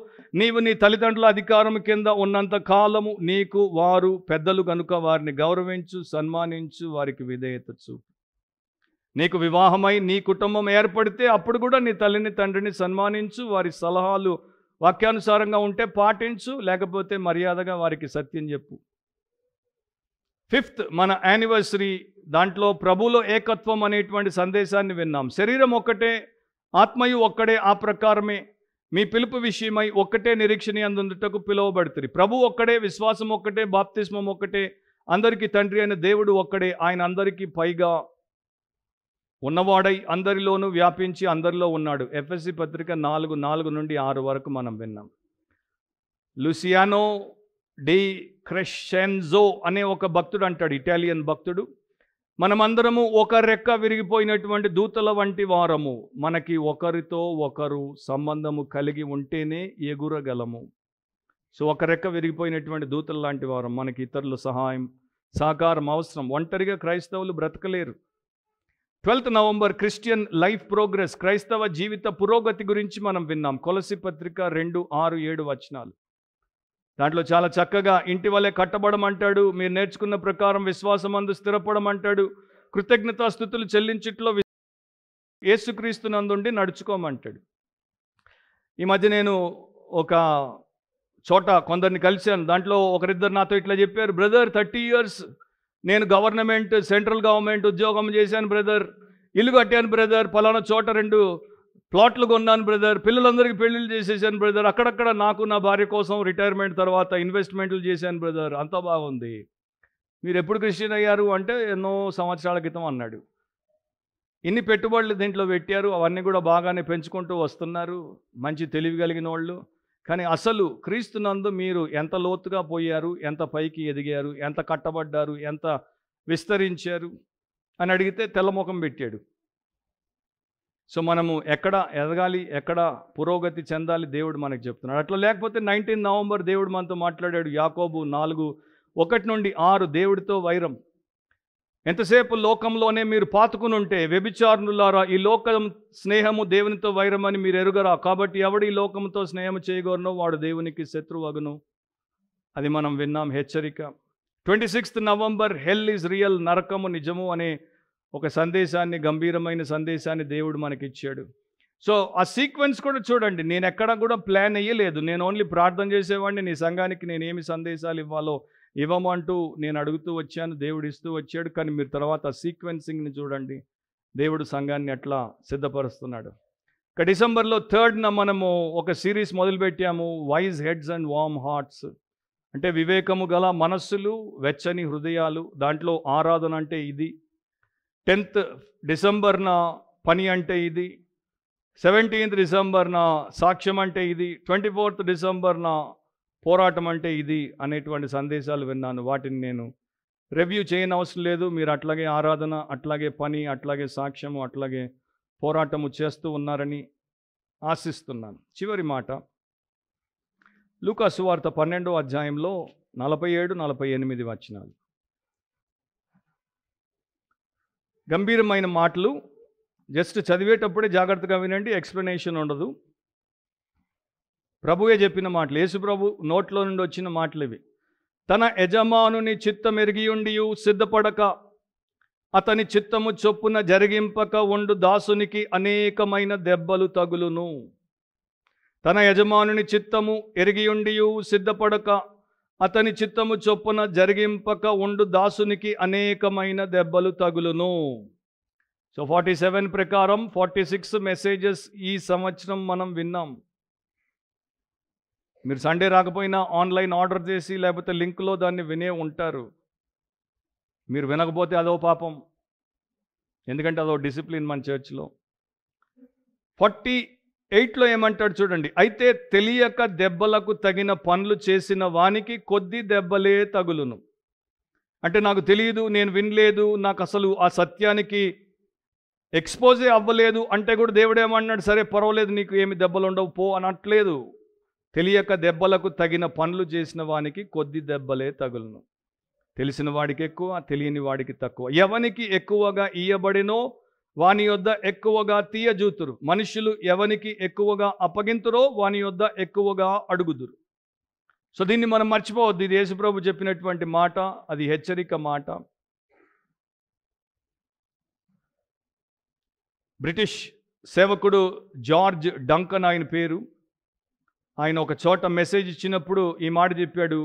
నీవు నీ తల్లిదండ్రుల అధికారం కింద ఉన్నంత కాలము నీకు వారు పెద్దలు కనుక వారిని గౌరవించు, సన్మానించు, వారికి విధేయత చూపు. నీకు వివాహమై నీ కుటుంబం ఏర్పడితే అప్పుడు కూడా నీ తల్లిని తండ్రిని సన్మానించు, వారి సలహాలు వాక్యానుసారంగా ఉంటే పాటించు, లేకపోతే మర్యాదగా వారికి సత్యం చెప్పు. 5th మన యానివర్సరీ, దాంట్లో ప్రభువులో ఏకత్వం అనేటువంటి సందేశాన్ని విన్నాం. శరీరం ఒక్కటే, ఆత్మయు ఒక్కడే, ఆ ప్రకారమే మీ పిలుపు విషయమై ఒక్కటే నిరీక్షణ అందుటకు పిలువబడుతుంది. ప్రభు ఒక్కడే, విశ్వాసం ఒక్కటే, బాప్తిస్మం ఒక్కటే, అందరికీ తండ్రి అయిన దేవుడు ఒక్కడే. ఆయన అందరికీ పైగా ఉన్నవాడై అందరిలోనూ వ్యాపించి అందరిలో ఉన్నాడు. ఎఫెసీ పత్రిక 4:4 నుండి 6 వరకు మనం విన్నాం. లూసియానో డి క్రెషెన్జో అనే ఒక భక్తుడు అంటాడు, ఇటాలియన్ భక్తుడు, మనమందరము ఒక రెక్క విరిగిపోయినటువంటి దూతల వంటి వారము, మనకి ఒకరితో ఒకరు సంబంధము కలిగి ఉంటేనే ఎగురగలము. సో ఒక రెక్క విరిగిపోయినటువంటి దూతల లాంటి వారం, మనకి ఇతరుల సహకారం అవసరం. ఒంటరిగా క్రైస్తవులు బ్రతకలేరు. 12th November Christian life progress, క్రైస్తవ జీవిత పురోగతి గురించి మనం విన్నాం. కొలసి పత్రిక 2:6-7 వచనాలు. దాంట్లో చాలా చక్కగా ఇంటి వలె కట్టబడమంటాడు, మీరు నేర్చుకున్న ప్రకారం విశ్వాసమందు స్థిరపడమంటాడు, కృతజ్ఞతాస్తుతులు చెల్లించుట్లో యేసుక్రీస్తునందుండి నడుచుకోమంటాడు. ఈ మధ్య నేను ఒక చోట కొందరిని కలిశాను. దాంట్లో ఒకరిద్దరు నాతో ఇట్లా చెప్పారు, బ్రదర్ 30 years నేను గవర్నమెంట్, సెంట్రల్ గవర్నమెంట్ ఉద్యోగం చేశాను బ్రదర్, ఇల్లు కట్టాను బ్రదర్, పలానా చోట 2 ప్లాట్లు కొన్నాను బ్రదర్, పిల్లలందరికీ పెళ్ళిళ్ళు చేసేసాను బ్రదర్, అక్కడక్కడ నాకు నా భార్య కోసం రిటైర్మెంట్ తర్వాత ఇన్వెస్ట్మెంట్లు చేశాను బ్రదర్, అంతా బాగుంది. మీరు ఎప్పుడు క్రిస్టియన్ అయ్యారు అంటే ఎన్నో సంవత్సరాల క్రితం అన్నాడు. ఇన్ని పెట్టుబడులు దీంట్లో పెట్టారు, అవన్నీ కూడా బాగానే పెంచుకుంటూ వస్తున్నారు, మంచి తెలివి కలిగిన వాళ్ళు. కానీ అసలు క్రీస్తునందు మీరు ఎంత లోతుగా పోయారు, ఎంత పైకి ఎదిగారు, ఎంత కట్టబడ్డారు, ఎంత విస్తరించారు అని అడిగితే తెల్లముఖం పెట్టాడు. సో మనము ఎక్కడ ఎదగాలి, ఎక్కడ పురోగతి చెందాలి దేవుడు మనకు చెప్తున్నాడు. అట్లా లేకపోతే 19 నవంబర్ దేవుడు మనతో మాట్లాడాడు. యాకోబు 4:1-6 దేవుడితో వైరం. ఎంతసేపు లోకంలోనే మీరు పాతుకుని ఉంటే వ్యభిచారులారా, ఈ లోకం స్నేహము దేవునితో వైరమని మీరు ఎరుగరా, కాబట్టి ఎవడు ఈ లోకంతో స్నేహము చేయగోరనో వాడు దేవునికి శత్రువగును. అది మనం విన్నాం, హెచ్చరిక. 26th November hell is real, నరకము నిజము అనే ఒక సందేశాన్ని, గంభీరమైన సందేశాన్ని దేవుడు మనకిచ్చాడు. సో ఆ సీక్వెన్స్ కూడా చూడండి, నేను ఎక్కడ కూడా ప్లాన్ అయ్యలేదు, నేను ఓన్లీ ప్రార్థన చేసేవాడిని. నీ సంఘానికి నేను ఏమి సందేశాలు ఇవ్వాలో ఇవ్వమంటూ నేను అడుగుతూ వచ్చాను, దేవుడు ఇస్తూ వచ్చాడు. కానీ మీరు తర్వాత సీక్వెన్సింగ్ని చూడండి, దేవుడు సంఘాన్ని ఎట్లా సిద్ధపరుస్తున్నాడు. ఇక డిసెంబర్లో 3rd మనము ఒక సిరీస్ మొదలుపెట్టాము, wise heads and warm hearts. అంటే వివేకము గల మనస్సులు, వెచ్చని హృదయాలు. దాంట్లో ఆరాధన అంటే ఇది. 10th డిసెంబర్న పని అంటే ఇది. 17th డిసెంబర్న సాక్ష్యం అంటే ఇది. 24th డిసెంబర్న పోరాటం అంటే ఇది అనేటువంటి సందేశాలు విన్నాను. వాటిని నేను రివ్యూ చేయని అవసరం లేదు. మీరు అట్లాగే ఆరాధన, అట్లాగే పని, అట్లాగే సాక్ష్యము, అట్లాగే పోరాటము చేస్తూ ఉన్నారని ఆశిస్తున్నాను. చివరి మాట లూకా సువార్త 12వ అధ్యాయంలో 47-48 వచనాలు. గంభీరమైన మాటలు, జస్ట్ చదివేటప్పుడే జాగ్రత్తగా వినండి, ఎక్స్ప్లెనేషన్ ఉండదు. ప్రభువే చెప్పిన మాటలు, యేసు ప్రభు నోట్లో నుండి వచ్చిన మాటలు ఇవి. తన యజమానుని చిత్తమెరిగియుండియు సిద్ధపడక అతని చిత్తము చొప్పున జరిగింపక ఉండు దాసునికి అనేకమైన దెబ్బలు తగులును. తన యజమానుని చిత్తము ఎరిగియుండియు సిద్ధపడక అతని చిత్తము చొప్పున జరిగింపక ఉండు దాసునికి అనేకమైన దెబ్బలు తగులును. సో 47 ప్రకారం 46 మెసేజెస్ ఈ సంవత్సరం మనం విన్నాం. మీరు సండే రాకపోయినా ఆన్లైన్ ఆర్డర్ చేసి లేకపోతే లింక్లో దాన్ని వినే ఉంటారు. మీరు వినకపోతే అదో పాపం, ఎందుకంటే అదో డిసిప్లిన్ మన చర్చ్లో. 48లో ఏమంటాడు చూడండి, అయితే తెలియక దెబ్బలకు తగిన పనులు చేసిన వానికి కొద్ది దెబ్బలే తగులును. అంటే నాకు తెలియదు, నేను వినలేదు, నాకు అసలు ఆ సత్యానికి ఎక్స్పోజే అవ్వలేదు అంటే కూడా దేవుడు ఏమన్నాడు, సరే పర్వాలేదు నీకు ఏమి దెబ్బలు ఉండవు పో అనట్లేదు. తెలియక దెబ్బలకు తగిన పనులు చేసిన వానికి కొద్ది దెబ్బలే తగులును. తెలిసిన వాడికి ఎక్కువ, తెలియని వాడికి తక్కువ. ఎవనికి ఎక్కువగా ఇయ్యబడినో వాని యొద్ద ఎక్కువగా తీయజూతురు. మనుషులు ఎవనికి ఎక్కువగా అప్పగింతురో వాని యొద్ద ఎక్కువగా అడుగుదురు. సో దీన్ని మనం మర్చిపోవద్దు. ఇది యేసుప్రభు చెప్పినటువంటి మాట, అది హెచ్చరిక మాట. బ్రిటిష్ సేవకుడు జార్జ్ డంకన్ ఆయన పేరు. ఆయన ఒక చోట మెసేజ్ ఇచ్చినప్పుడు ఈ మాట చెప్పాడు.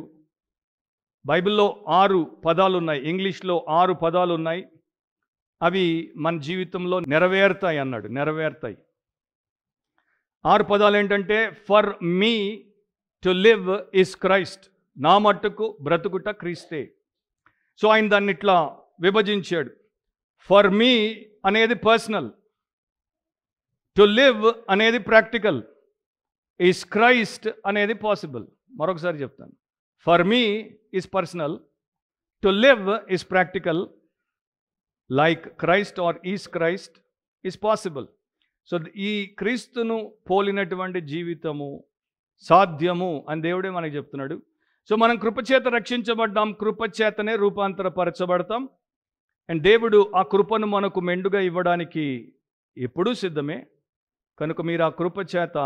బైబిల్లో 6 పదాలు ఉన్నాయి, ఇంగ్లీష్లో 6 పదాలు ఉన్నాయి, అవి మన జీవితంలో నెరవేరుతాయి అన్నాడు. నెరవేరుతాయి. 6 పదాలు ఏంటంటే, for me to live is Christ, నా మట్టుకు బ్రతుకుట క్రీస్తే. సో ఆయన దాన్ని ఇట్లా విభజించాడు. ఫర్ మీ అనేది పర్సనల్, టు లివ్ అనేది ప్రాక్టికల్, ఈస్ క్రైస్ట్ అనేది పాసిబుల్. మరొకసారి చెప్తాను. For me is personal, to live is practical, like Christ or is Christ is possible. So ఈ క్రీస్తును పోలినటువంటి జీవితము సాధ్యము అని దేవుడే మనకు చెప్తున్నాడు. సో మనం కృపచేత రక్షించబడ్డాం, కృపచేతనే రూపాంతరపరచబడతాం. అండ్ దేవుడు ఆ కృపను మనకు మెండుగా ఇవ్వడానికి ఎప్పుడూ సిద్ధమే. కనుక మీరు ఆ కృపచేత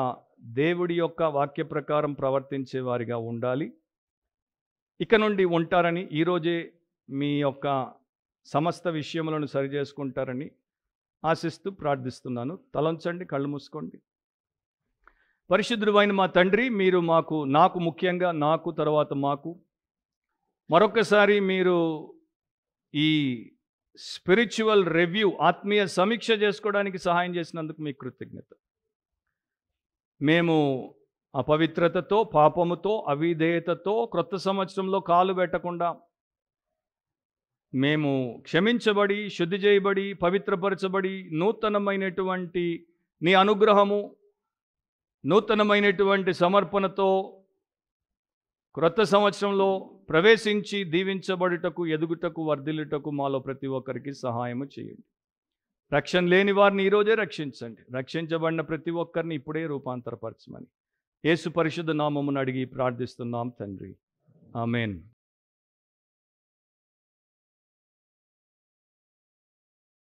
దేవుడి యొక్క వాక్య ప్రకారం ప్రవర్తించే వారిగా ఉండాలి. ఇక నుండి ఉంటారని, ఈరోజే మీ యొక్క సమస్త విషయములను సరిచేసుకుంటారని ఆశిస్తూ ప్రార్థిస్తున్నాను. తలంచండి, కళ్ళు మూసుకోండి. పరిశుద్ధుడైన మా తండ్రి, మీరు నాకు ముఖ్యంగా నాకు తర్వాత మాకు మరొకసారి మీరు ఈ స్పిరిచువల్ రివ్యూ, ఆత్మీయ సమీక్ష చేసుకోవడానికి సహాయం చేసినందుకు మీకు కృతజ్ఞత. మేము అపవిత్రతతో, పాపముతో, అవిధేయతతో క్రొత్త సంవత్సరంలో కాలు పెట్టకుండా మేము క్షమించబడి, శుద్ధి చేయబడి, పవిత్రపరచబడి, నూతనమైనటువంటి నీ అనుగ్రహము, నూతనమైనటువంటి సమర్పణతో క్రొత్త సంవత్సరంలో ప్రవేశించి దీవించబడుటకు, ఎదుగుటకు, వర్ధిల్లుటకు మాలో ప్రతి ఒక్కరికి సహాయము చేయండి. రక్షణ లేని వారిని ఈరోజే రక్షించండి. రక్షించబడిన ప్రతి ఒక్కరిని ఇప్పుడే రూపాంతరపరచమని యేసు పరిశుద్ధ నామమును అడిగి ప్రార్థిస్తున్నాం తండ్రి. ఆమేన్.